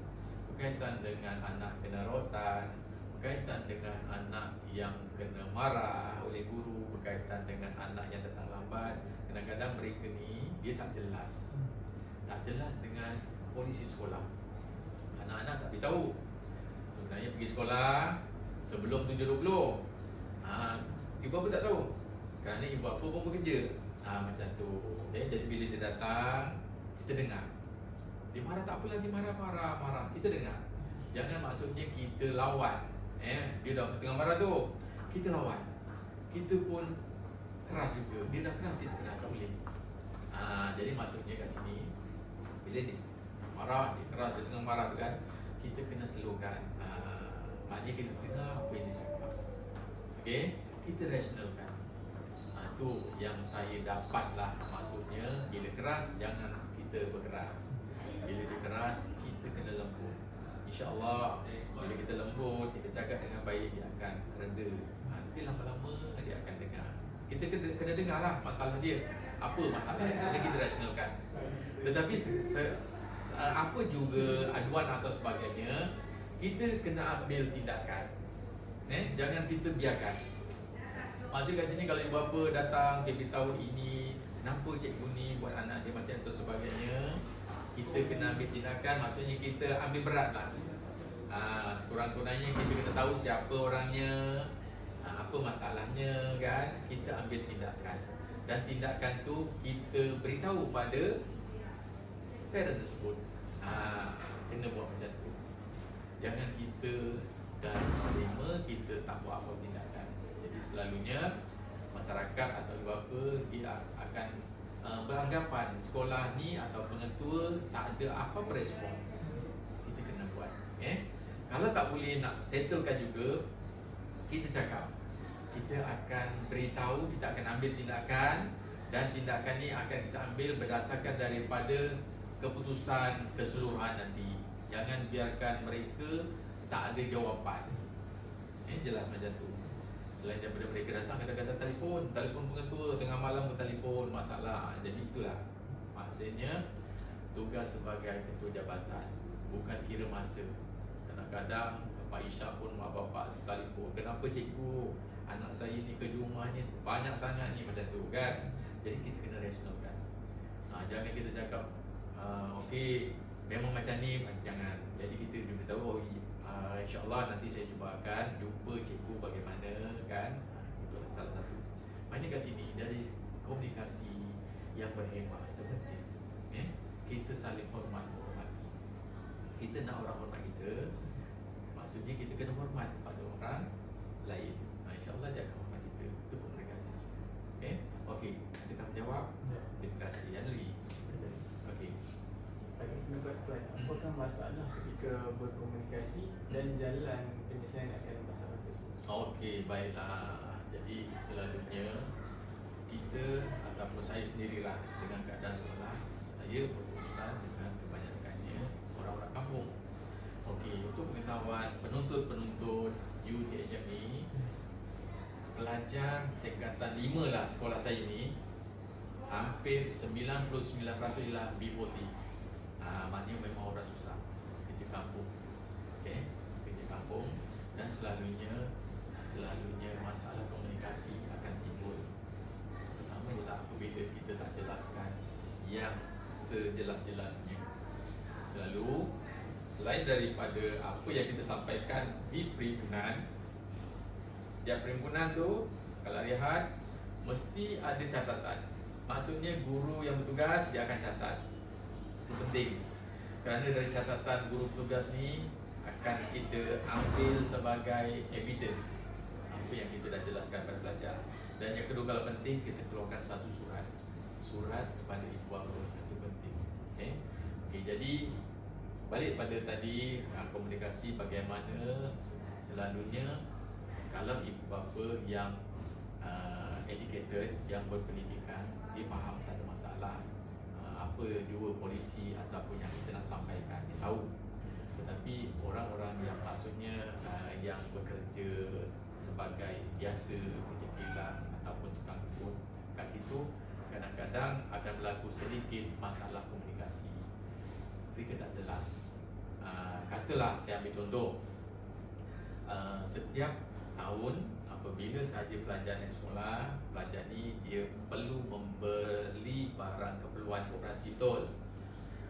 berkaitan dengan anak kena rotan, berkaitan dengan anak yang kena marah oleh guru, berkaitan dengan anak yang datang lambat. Kadang-kadang mereka ni dia tak jelas dengan polisi sekolah. Anak-anak tak beritahu sebenarnya pergi sekolah sebelum 7.20. Ibu bapa tak tahu kerana ibu bapa pun bekerja. Macam tu. Jadi bila dia datang, kita dengar. Dia marah tak apalah, dia marah. Kita dengar. Jangan maksudnya kita lawan. Dia dah tengah marah tu, kita lawan. Kita pun keras juga. Dia dah keras, kita keras. Tak boleh. Jadi maksudnya kat sini, bila dia marah, dia keras, dia tengah marah tu kan, kita kena slowkan. Maknanya kita dengar apa yang dia cakap. Okay? Kita rasionalkan. Tu yang saya dapat lah. Maksudnya bila keras, jangan kita berkeras. Bila dia keras, kita kena lembut. InsyaAllah bila kita lembut, kita cakap dengan baik, dia akan reda. Nanti lama-lama dia akan dengar. Kita kena dengar lah masalah dia. Apa masalah dia, kita rasionalkan. Tetapi apa juga aduan atau sebagainya, kita kena ambil tindakan. Jangan kita biarkan. Maksud kat sini kalau ibu bapa datang, dia beritahu ini, kenapa cikgu ni buat anak dia macam tu sebagainya, kita kena ambil tindakan. Maksudnya kita ambil berat lah. Sekurang-kurangnya kita kena tahu siapa orangnya, apa masalahnya kan. Kita ambil tindakan. Dan tindakan tu kita beritahu pada parent tersebut. Kena buat macam tu. Jangan kita dah terima, kita tak buat apa tindakan. Jadi selalunya masyarakat atau ibu bapa dia akan beranggapan sekolah ni atau pengetua tak ada apa respon. Kita kena buat. Kalau tak boleh nak settlekan juga, kita cakap. Kita akan beritahu, kita akan ambil tindakan, dan tindakan ni akan kita ambil berdasarkan daripada keputusan keseluruhan nanti. Jangan biarkan mereka tak ada jawapan. Jelas macam tu. Selain daripada mereka datang, kadang-kadang telefon pengetua, tengah malam bertelefon masalah. Jadi itulah maksudnya tugas sebagai ketua jabatan, bukan kira masa. Kadang-kadang Pak Isyak pun mak bapak telefon, kenapa cikgu, anak saya ni kerja rumahnya banyak sangat ni, macam tu kan. Jadi kita kena rasionalkan. Jangan kita cakap okey memang macam ni, jangan. Jadi kita beritahu insya-Allah nanti saya cuba akan jumpa cikgu bagaimana kan. Itu salah satu. Maknanya kat sini dari komunikasi yang berhemah itu penting. Kita saling hormati. Kita nak orang hormat kita, maksudnya kita kena hormat pada orang lain. InsyaAllah dia akan hormat kita. Itu komunikasi. Okey, adakah menjawab? Terima kasih. Adli. Okey. pendapat Tuan, apakah masalah ketika berkomunikasi dan jalan penyelesaian masalah tersebut? Okey, baiklah. Jadi selalunya kita ataupun saya sendirilah dengan keadaan sekolah, saya berurusan dengan kebanyakannya orang-orang kampung. Okey, untuk pengetahuan penuntut-penuntut UTHM ni, pelajar tingkatan 5 lah sekolah saya ni, hampir 99% ialah B40. Maknanya memang orang susah, kerja kampung. Okey, kerja kampung, dan selalunya masalah komunikasi akan timbul. Pertama ialah apabila kita tak jelaskan yang sejelas-jelasnya. Selalu selain daripada apa yang kita sampaikan di perhimpunan, setiap perhimpunan tu kalau lihat mesti ada catatan. Maksudnya guru yang bertugas dia akan catat. Itu penting. Kerana dari catatan guru bertugas ni akan kita ambil sebagai evidence apa yang kita dah jelaskan pada pelajar. Dan yang kedua, kalau penting, kita keluarkan satu surat kepada ibu bapa. Itu penting. Okey, jadi balik pada tadi, komunikasi bagaimana selalunya kalau ibu bapa yang educated, yang berpendidikan, dia faham, tak ada masalah apa dua polisi ataupun yang kita nak sampaikan, dia tahu. Tetapi orang-orang yang maksudnya yang bekerja sebagai biasa, kerja kilang ataupun tukang kebun, kat situ kadang-kadang akan berlaku sedikit masalah komunikasi. Mereka tak jelas. Katalah saya ambil contoh, setiap tahun apabila sahaja pelajar naik sekolah, pelajar ni dia perlu membeli barang keperluan koperasi, betul.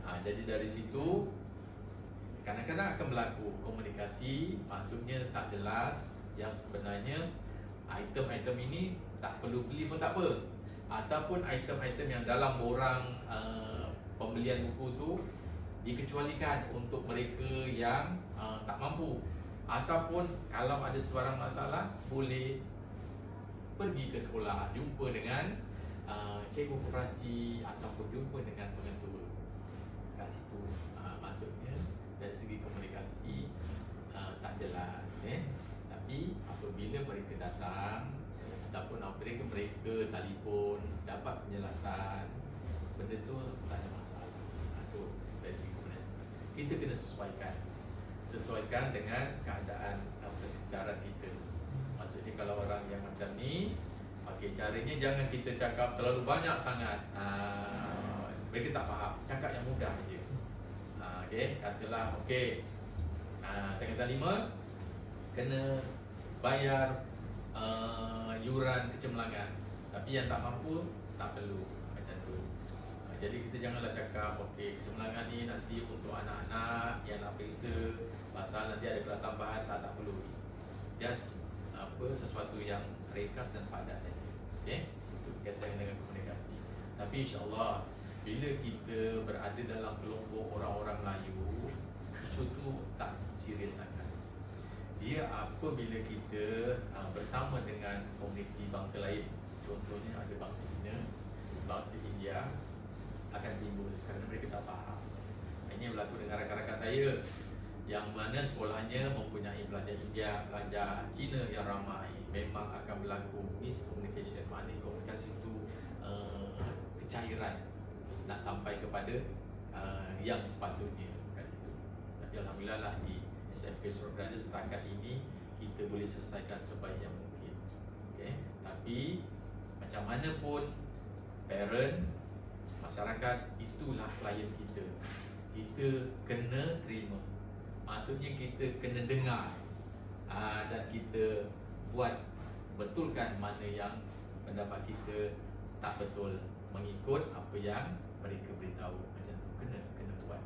Jadi dari situ kadang-kadang akan berlaku komunikasi, maksudnya tak jelas, yang sebenarnya item-item ini tak perlu beli pun tak apa. Ataupun item-item yang dalam borang pembelian buku tu dikecualikan untuk mereka yang tak mampu. Ataupun kalau ada sebarang masalah, boleh pergi ke sekolah, jumpa dengan cikgu koperasi ataupun jumpa dengan pengetua kat situ. Maksudnya dari segi komunikasi tak jelas. Tapi apabila mereka datang ataupun apabila mereka telefon, dapat penjelasan, benda tu tak ada masalah. Itu dari segi komunikasi. Kita kena sesuaikan dengan keadaan persekitaran kita. Maksudnya kalau orang yang macam ni, caranya jangan kita cakap terlalu banyak sangat. Mereka tak faham. Cakap yang mudah je. Katalah tingkatan 5 kena bayar yuran kecemerlangan, tapi yang tak mampu tak perlu, macam tu. Jadi kita janganlah cakap kecemerlangan ni nanti untuk anak-anak yang nak periksa, pasal nanti ada kelas tambahan, tak perlu. Just sesuatu yang ringkas dan padat saja. Itu berkaitan dengan komunikasi. Tapi insya-Allah bila kita berada dalam kelompok orang-orang Melayu, isu tu tak serius sangat. Dia apabila kita bersama dengan komuniti bangsa lain, contohnya ada bangsa Cina, bangsa India, akan timbul kerana mereka tak faham. Ini berlaku dengan rakan-rakan saya yang mana sekolahnya mempunyai pelajar India, pelajar Cina yang ramai. Memang akan berlaku miscommunication. Maknanya komunikasi itu kecairan nak sampai kepada yang sepatutnya kat situ. Tapi alhamdulillah lah di SMK Surat Berada setakat ini kita boleh selesaikan sebaik yang mungkin. Tapi macam mana pun parent, masyarakat itulah klien kita. Kita kena terima. Maksudnya kita kena dengar dan kita buat betulkan mana yang pendapat kita tak betul, mengikut apa yang mereka beritahu. Macam tu kena buat,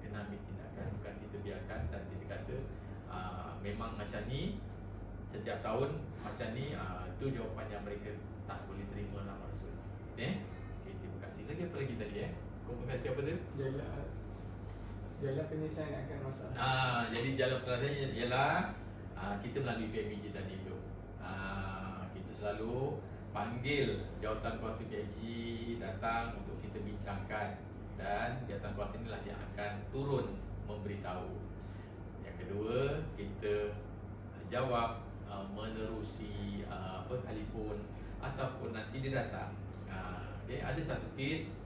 kena ambil tindakan. Bukan kita biarkan dan kita kata memang macam ni setiap tahun macam ni. Itu jawapan yang mereka tak boleh terima lah maksud. Terima kasih. Lagi apa lagi tadi komunikasi apa tu? Jalan penyelesaian akan masalah. Jadi jalan penyelesaiannya ialah kita melalui PMJ tadi tu. Kita selalu panggil jawatan kuasa PMJ datang untuk kita bincangkan dan jawatankuasa inilah yang akan turun memberitahu. Yang kedua, kita jawab menerusi telefon ataupun nanti dia datang. Okay, ada satu kes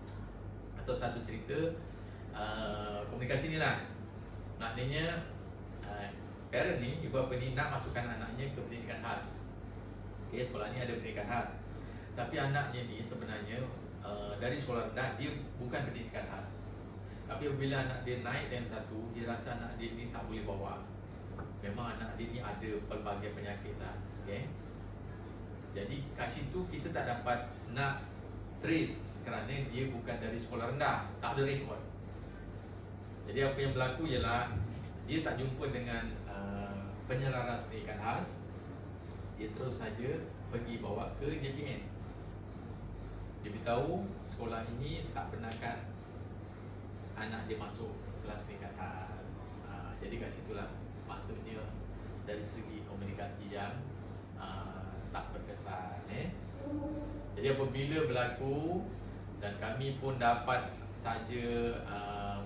atau satu cerita komunikasi ni lah. Maknanya parent ni, ibu bapa ni nak masukkan anaknya ke pendidikan khas. Okay, sekolah ni ada pendidikan khas. Tapi anaknya ni sebenarnya dari sekolah rendah, dia bukan pendidikan khas. Tapi apabila anak dia naik dan satu, dia rasa anak dia ni tak boleh bawa. Memang anak dia ni ada pelbagai penyakit lah. Okay? Jadi kat situ kita tak dapat nak trace kerana dia bukan dari sekolah rendah, tak ada rekod. Jadi apa yang berlaku ialah dia tak jumpa dengan penyelaras pendidikan khas. Dia terus saja pergi bawa ke JPN. Dia beritahu sekolah ini tak benarkan anak dia masuk kelas pendidikan khas. Jadi kat situlah maksudnya dari segi komunikasi yang tak berkesan. Jadi apabila berlaku dan kami pun dapat saja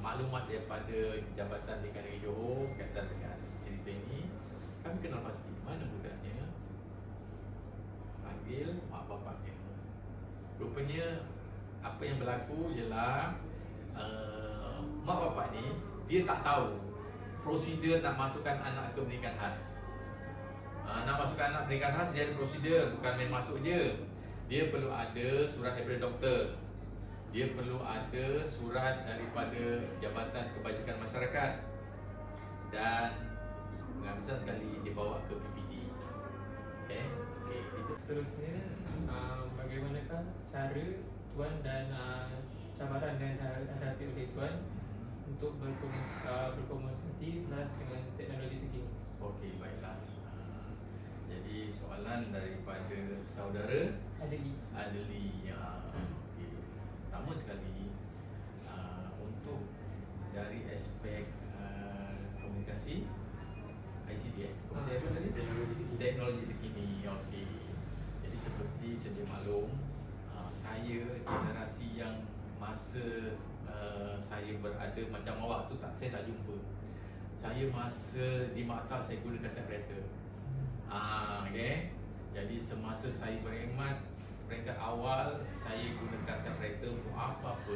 maklumat daripada Jabatan Pendidikan Negeri Johor berkaitan dengan cerita ini, kami kenal pasti mana budaknya, panggil mak bapaknya. Rupanya apa yang berlaku ialah mak bapak ni dia tak tahu prosedur nak masukkan anak ke pendidikan khas. Nak masukkan anak pendidikan khas dia ada prosedur, bukan main masuk je. Dia perlu ada surat daripada doktor. Dia perlu ada surat daripada Jabatan Kebajikan Masyarakat. Dan dengan besar sekali dibawa ke PPD. Okay, itu. Seterusnya, bagaimanakah cara Tuan dan cabaran yang dihadapi oleh Tuan untuk berkomunikasi selaras dengan teknologi terkini? Okey, baiklah. Jadi soalan daripada saudara Adeli. Okay. Pertama sekali untuk dari aspek komunikasi ICT apa tadi? Teknologi terkini. Okey. Jadi seperti sedia maklum, saya generasi yang masa saya berada macam awak tu saya tak jumpa. Saya masa di Maktab saya gunakan typewriter. Okay. Jadi semasa saya berkhidmat peringkat awal saya gunakan typewriter untuk apa-apa.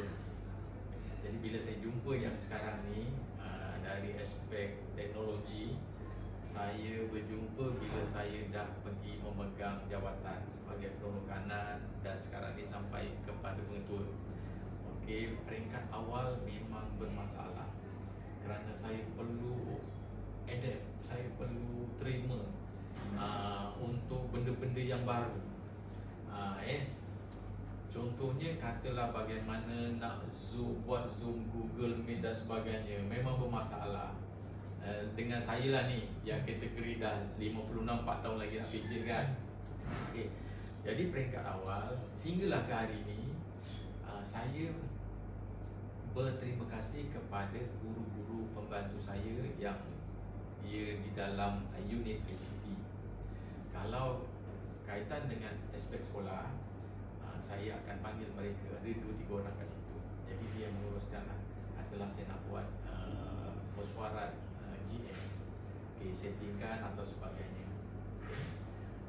Jadi bila saya jumpa yang sekarang ni dari aspek teknologi, saya berjumpa bila saya dah pergi memegang jawatan sebagai penolong kanan dan sekarang ni sampai kepada pengetua. Okey, peringkat awal memang bermasalah kerana saya perlu adapt, saya perlu terima untuk benda-benda yang baru. Contohnya katalah bagaimana nak buat Zoom, Google Meet dan sebagainya, memang bermasalah. Dengan saya lah ni yang kategori dah 56, 4 tahun lagi nak PJ kan. Okay. Jadi peringkat awal sehinggalah ke hari ini saya berterima kasih kepada guru-guru pembantu saya yang dia di dalam unit ICT. Kalau kaitan dengan aspek sekolah, saya akan panggil mereka, ada 2-3 orang kat situ. Jadi dia menguruskan katalah saya nak buat mesyuarat GM, settingkan atau sebagainya.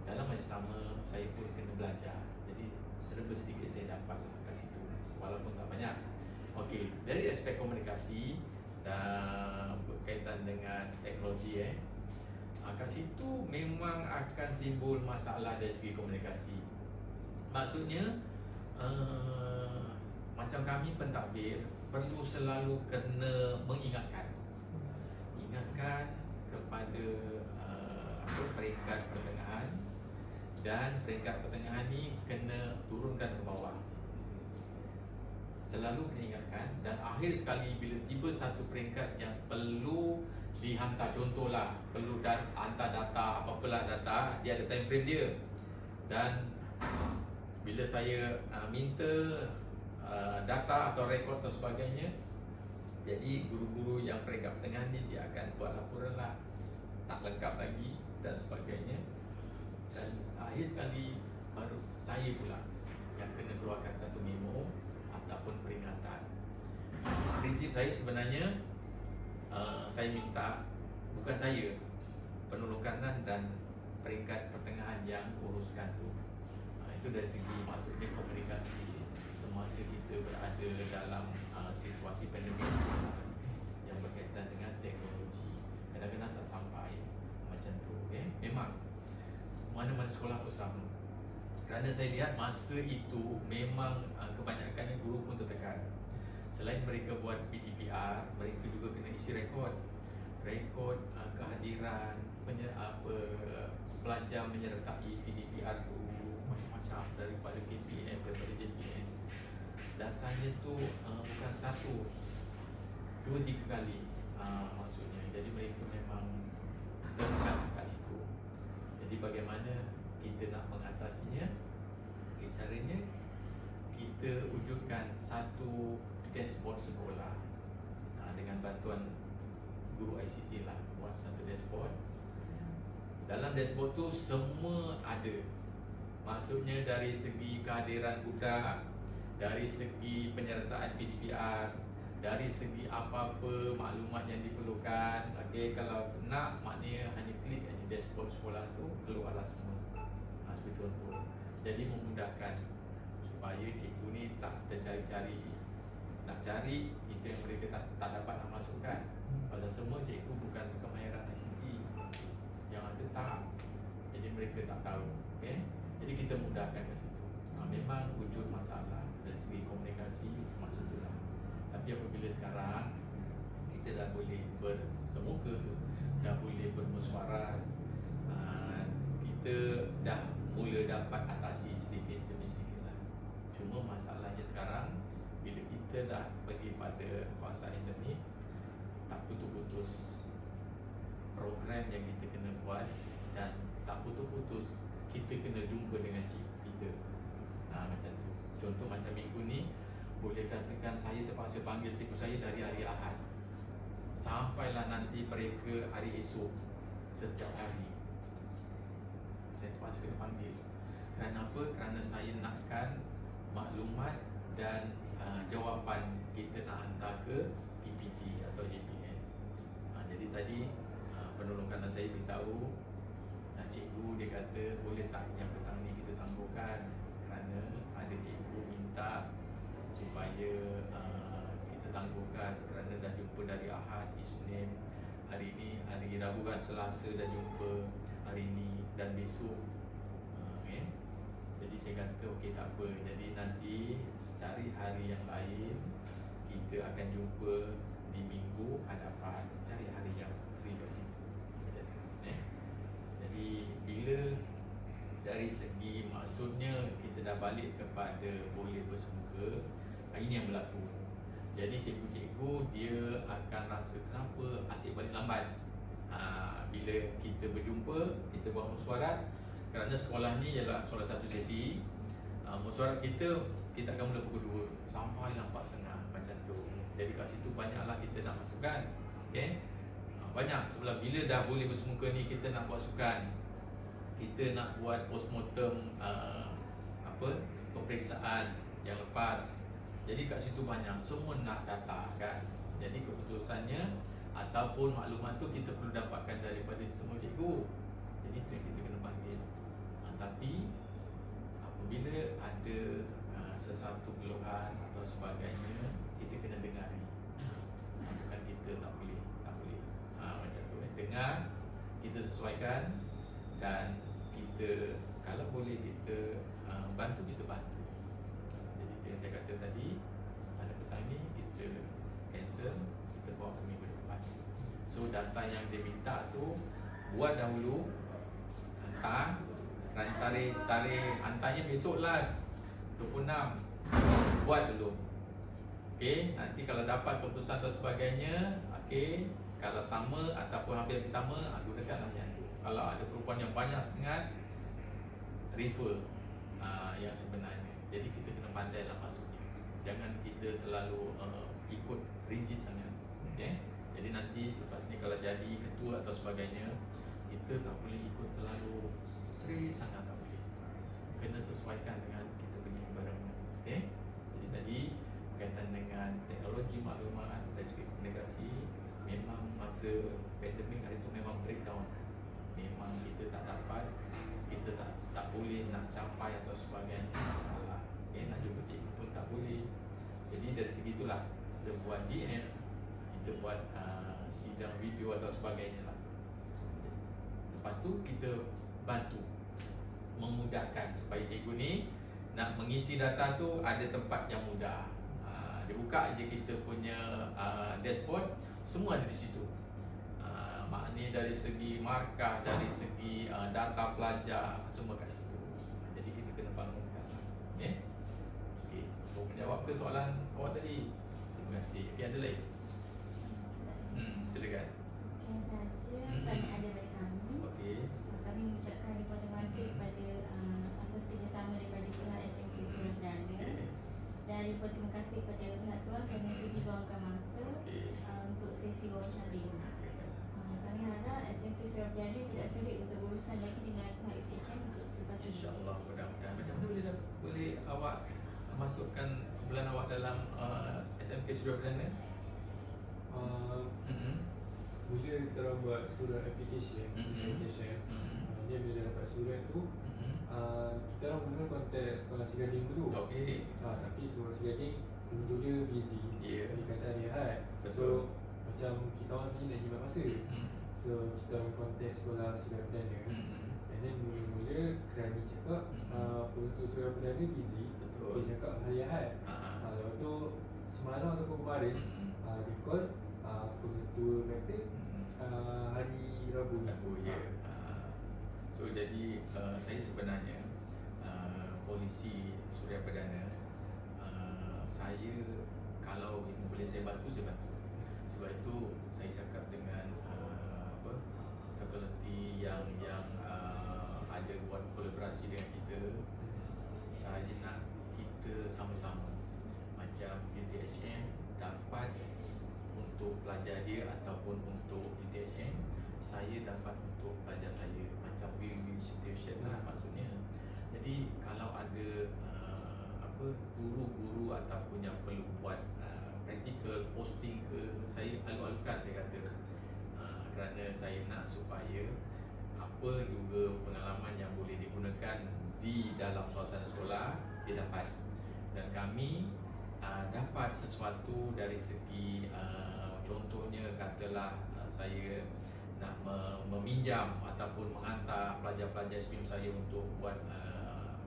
Dalam masa sama saya pun kena belajar. Jadi serba sedikit saya dapat kat situ, walaupun tak banyak. Okey, dari aspek komunikasi dan berkaitan dengan teknologi kat situ memang akan timbul masalah dari segi komunikasi. Maksudnya macam kami pentadbir perlu selalu kena mengingatkan kepada peringkat pertengahan, dan peringkat pertengahan ni kena turunkan ke bawah. Selalu kena ingatkan, dan akhir sekali bila tiba satu peringkat yang perlu dihantar, contohlah perlu hantar data, apalah data, dia ada time frame dia. Dan bila saya minta data atau rekod atau sebagainya, jadi guru-guru yang peringkat pertengahan ni dia akan buat laporan lah, tak lengkap lagi dan sebagainya. Dan akhir sekali baru saya pula yang kena keluarkan satu memo ataupun peringatan. prinsip saya sebenarnya saya minta, bukan saya, penolokanan dan peringkat pertengahan yang uruskan tu. Itu dari segi maksudnya komunikasi semasa kita berada dalam situasi pandemik yang berkaitan dengan teknologi. Kadang-kadang tak sampai macam tu. Memang mana-mana sekolah pun sama. Kerana saya lihat masa itu memang kebanyakannya guru pun tertekan. Selain mereka buat PDPR, mereka juga kena isi rekod kehadiran pelajar menyertai PDPR tu macam-macam, daripada KPM, daripada JPM. Datanya tu bukan 1, 2, 3 kali maksudnya. Jadi mereka memang tertekan kat situ. Jadi bagaimana kita nak mengatasinya? Caranya kita wujudkan satu dashboard sekolah dengan bantuan guru ICT lah, buat satu dashboard. Dalam dashboard tu semua ada. Maksudnya dari segi kehadiran budak, dari segi penyertaan PDPR, dari segi apa-apa maklumat yang diperlukan. Kalau nak, maknanya hanya klik aja dashboard sekolah tu, keluarlah semua. Betul-betul. Jadi memudahkan supaya cikgu ni tak tercari-cari. Nak cari, itu yang mereka tak dapat nak masukkan. Pasal semua cikgu bukan kemahiran ICT. Yang ada tak. Jadi mereka tak tahu. Jadi kita mudahkan ke situ. Memang wujud masalah dari segi komunikasi semasa tu lah. Tapi apabila sekarang kita dah boleh bersemuka, dah boleh bermesyuarat, kita dah mula dapat atasi sedikit demi sedikit lah. Cuma masalahnya sekarang, bila kita dah pergi pada fasa endemik, tak putus-putus program yang kita kena buat, dan tak putus-putus kita kena jumpa dengan cikgu kita. Macam tu. Contoh macam minggu ni, boleh katakan saya terpaksa panggil cikgu saya dari hari Ahad sampailah nanti mereka hari esok. Setiap hari saya terpaksa kena panggil. Kerana apa? Kerana saya nakkan maklumat dan jawapan kita nak hantar ke PPT atau JPN. Jadi tadi penolokan saya beritahu, cikgu dia kata boleh tak yang petang ni kita tangguhkan, kerana ada cikgu minta supaya kita tangguhkan kerana dah jumpa dari Ahad, Isnin, hari ni hari Rabu kan, Selasa dah jumpa, hari ni dan besok. Jadi saya kata okey, tak apa. Jadi nanti cari hari yang lain, kita akan jumpa di minggu hadapan, cari hari yang free kat situ. Jadi bila dari segi maksudnya kita dah balik kepada boleh bersemuka, ini yang berlaku. Jadi cikgu-cikgu dia akan rasa kenapa asyik balik lambat. Bila kita berjumpa, kita buat mesyuarat. Kerana sekolah ni ialah sekolah satu sesi, mesyuarat kita akan mula pukul 2 sampailah 4.30 macam tu. Jadi kat situ banyaklah kita nak masukkan. Banyak. Sebelum bila dah boleh bersemuka ni, kita nak buat sukan, kita nak buat postmortem peperiksaan yang lepas. Jadi kat situ banyak, semua nak data kan. Jadi keputusannya ataupun maklumat tu kita perlu dapatkan daripada semua cikgu. Jadi itu yang kita kena panggil. Tapi apabila ada sesuatu keluhan atau sebagainya, kita kena dengari. Bukan kita tak boleh. Macam tu dengar, kita sesuaikan, dan kita kalau boleh kita bantu, kita bantu. Jadi yang saya kata tadi, pada petang ni kita cancel, kita bawa ke minggu depan. So data yang dia minta tu buat dahulu, hantar, tarikh hantarnya besok last 26. Buat dulu. Nanti kalau dapat keputusan atau sebagainya, kalau sama ataupun hampir sama, gunakanlah yang tu. Kalau ada perubahan yang banyak sangat, refer yang sebenarnya. Jadi kita kena pandai lah maksudnya. Jangan kita terlalu ikut rigid sangat. Jadi nanti selepas ni kalau jadi ketua atau sebagainya, kita tak boleh ikut terlalu straight sangat, tak boleh. Kena sesuaikan dengan kita punya environment. Jadi tadi berkaitan dengan teknologi maklumat, masa pandemik hari tu memang breakdown. Memang kita tak dapat, kita tak boleh nak capai atau sebagainya, masalah. Nak jumpa cikgu pun tak boleh. Jadi dari segi itulah kita buat GM, kita buat sidang video atau sebagainya lah. Lepas tu kita bantu memudahkan supaya cikgu ni nak mengisi data tu ada tempat yang mudah. Dia buka je kita punya dashboard, semua ada di situ. Maknanya dari segi markah, dari segi data pelajar, semua kat situ. Jadi kita kena bangunkan. Okay? Okay. So, menjawab ke soalan awak tadi? Terima kasih. Okay, ada lain? Silakan. Sekian sahaja pertanyaan daripada kami. Okey. Kami mengucapkan ribuan terima kasih kepada atas kerjasama daripada pihak SMK Surat Perdana. Dan ribuan terima kasih kepada pihak tuan kerana sudi luangkan masa untuk sesi wawancara ini. Kami harap SMK Surat Perdana tidak sulit untuk berurusan lagi dengan pihak UTHM untuk selepas ini. InsyaAllah, mudah-mudahan. Macam mana boleh awak masukkan bulan awak dalam SMK Surat Perdana? Bila kita orang buat surat application, dia bila dapat surat tu, kita orang mula kontak sekolah Segading dulu. Okey. Tapi sekolah Segading untuk dia busy, Ya. dia kata ada rehat. Betul. So macam kita orang ni nak jimat masa. So kita orang kontak sekolah Surat Perdana. And then mula-mula kerana cakap pengetua Surat Perdana busy. Betul. Dia cakap hari Ahad. Lepas tu semalam ataupun kemarin dia call pengetua kata hari Rabu. Ya. So jadi saya sebenarnya polisi Suria Perdana, saya kalau ini boleh saya bantu, saya bantu. Sebab itu saya cakap dengan fakulti yang ada buat kolaborasi dengan kita. Saya nak kita sama-sama macam UTHM dapat untuk pelajar dia ataupun untuk UTHM, saya dapat untuk pelajar saya, macam win-win situation lah maksudnya. Jadi kalau ada guru-guru ataupun yang perlu buat practical posting ke, saya alu-alukan, saya kata kerana saya nak supaya apa juga pengalaman yang boleh digunakan di dalam suasana sekolah dia dapat, dan kami dapat sesuatu dari segi contohnya katalah saya nak meminjam ataupun menghantar pelajar-pelajar SPM saya untuk buat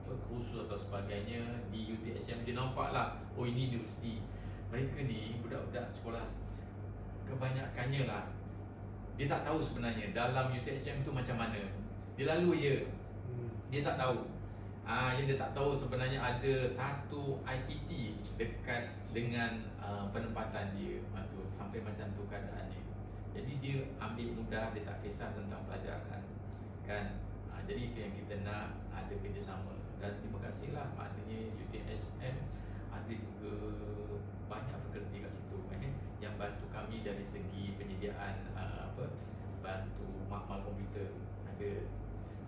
kursus atau sebagainya di UTHM. Dia nampaklah, oh ini universiti. Mereka ni budak-budak sekolah kebanyakannya lah, dia tak tahu sebenarnya dalam UTHM tu macam mana. Dia lalu je, dia tak tahu. Yang dia tak tahu sebenarnya ada satu IPT dekat dengan penempatan dia. Tu sampai macam tu keadaannya. Jadi dia ambil mudah, dia tak kisah tentang pelajaran kan. Jadi itu yang kita nak, ada kerjasama. Dan terima kasihlah, maknanya UTHM ada juga banyak fakulti kat situ yang bantu kami dari segi penyediaan bantu makmal komputer ada,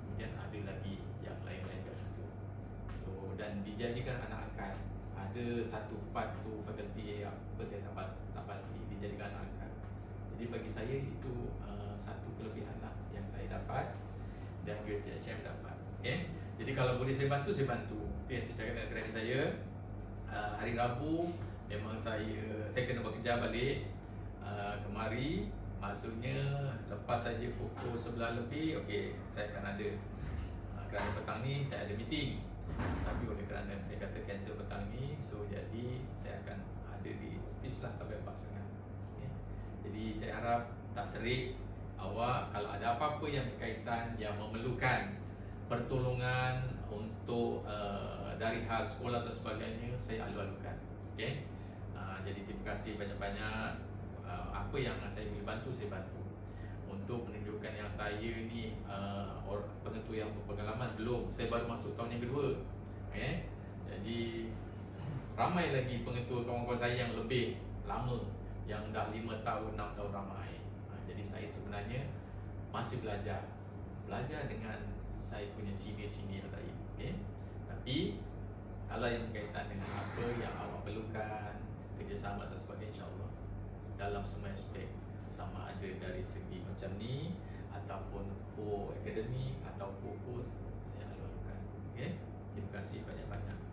kemudian ada lagi yang lain-lain kat situ. So, dan dijadikan anak angkat. Ada satu part tu fakulti saya tak pasti dijadikan anak angkat. Jadi bagi saya itu satu kelebihan lah yang saya dapat dan UTHM dapat. Okay? Jadi kalau boleh saya bantu, saya bantu. Itu yang saya cakap dengan kerana saya. Hari Rabu memang saya kena bekerja balik kemari. Maksudnya lepas saja pukul 11 lebih, okey, saya akan ada. Kerana petang ni saya ada meeting. Tapi oleh kerana saya kata cancel petang ni, so jadi saya akan ada di office lah sampai 4.30. Okay. Jadi saya harap tak serik awak kalau ada apa-apa yang berkaitan yang memerlukan pertolongan untuk dari hal sekolah atau sebagainya, saya alu-alukan. Okay? Jadi terima kasih banyak-banyak. Apa yang saya boleh bantu, saya bantu. Untuk menunjukkan yang saya ni pengetua yang berpengalaman, belum. Saya baru masuk tahun yang kedua. Okay? Jadi ramai lagi pengetua kawan-kawan saya yang lebih lama, yang dah 5 tahun, 6 tahun ramai. Jadi saya sebenarnya masih belajar dengan saya punya senior-senior tadi. Okay? Tapi kalau yang berkaitan dengan apa yang awak perlukan, kerjasama atau sebagainya, insyaAllah dalam semua aspek sama ada dari segi macam ni ataupun co-academic atau co-course, saya halu-halukan. Okay? Terima kasih banyak-banyak.